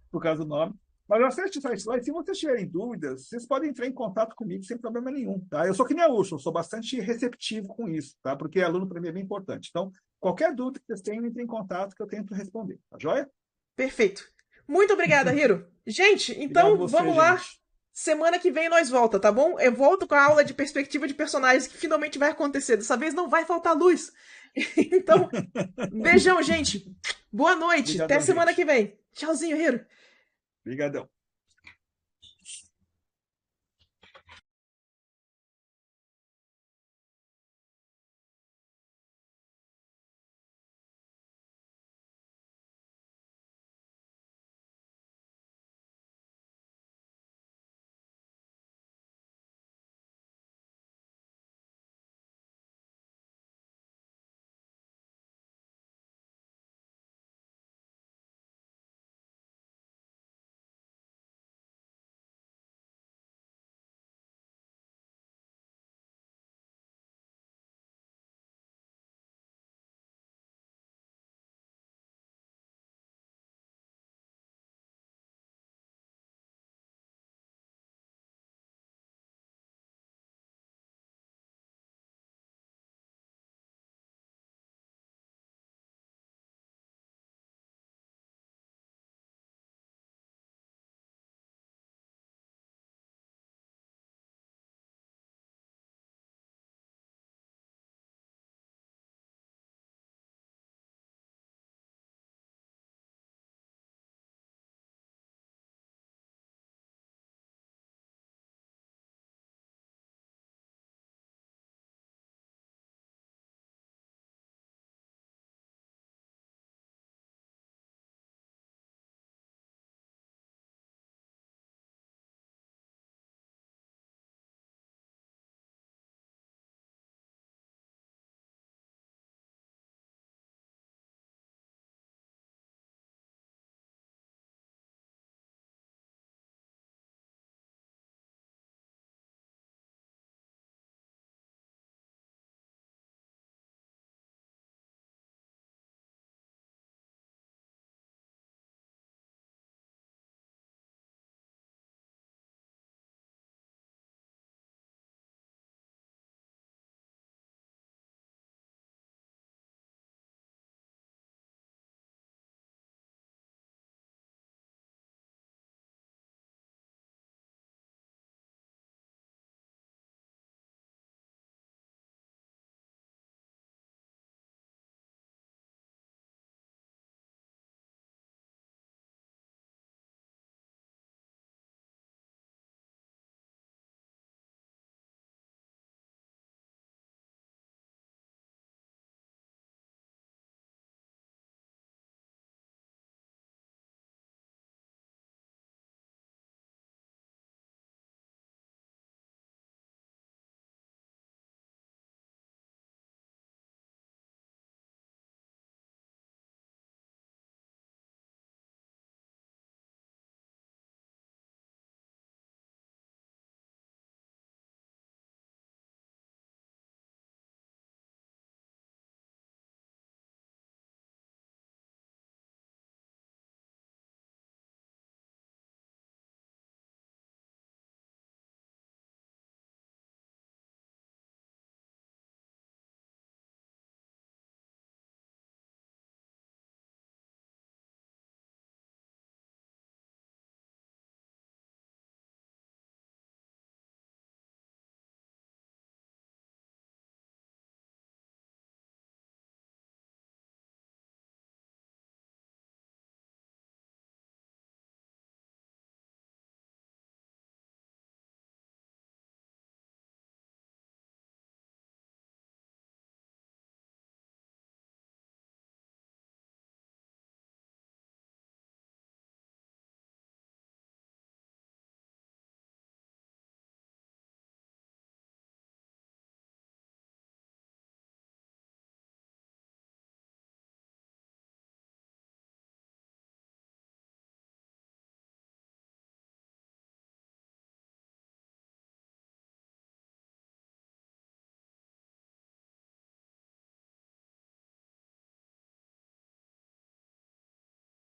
S3: por causa do nome. Mas acesse o site lá e se vocês tiverem dúvidas, vocês podem entrar em contato comigo sem problema nenhum, tá? Eu sou que nem a Úrsula, sou bastante receptivo com isso, tá? Porque aluno para mim é bem importante. Então, qualquer dúvida que vocês tenham, entre em contato que eu tento responder, tá joia?
S1: Perfeito. Muito obrigada, Hiro. Gente,
S3: Obrigado
S1: então
S3: você,
S1: vamos lá.
S3: gente.
S1: Semana que vem nós volta, tá bom? Eu volto com a aula de perspectiva de personagens que finalmente vai acontecer. Dessa vez não vai faltar luz. Então, beijão, gente. Boa noite. Até
S3: Obrigadão,
S1: semana que
S3: gente.
S1: vem. Tchauzinho, Hiro.
S3: Obrigadão.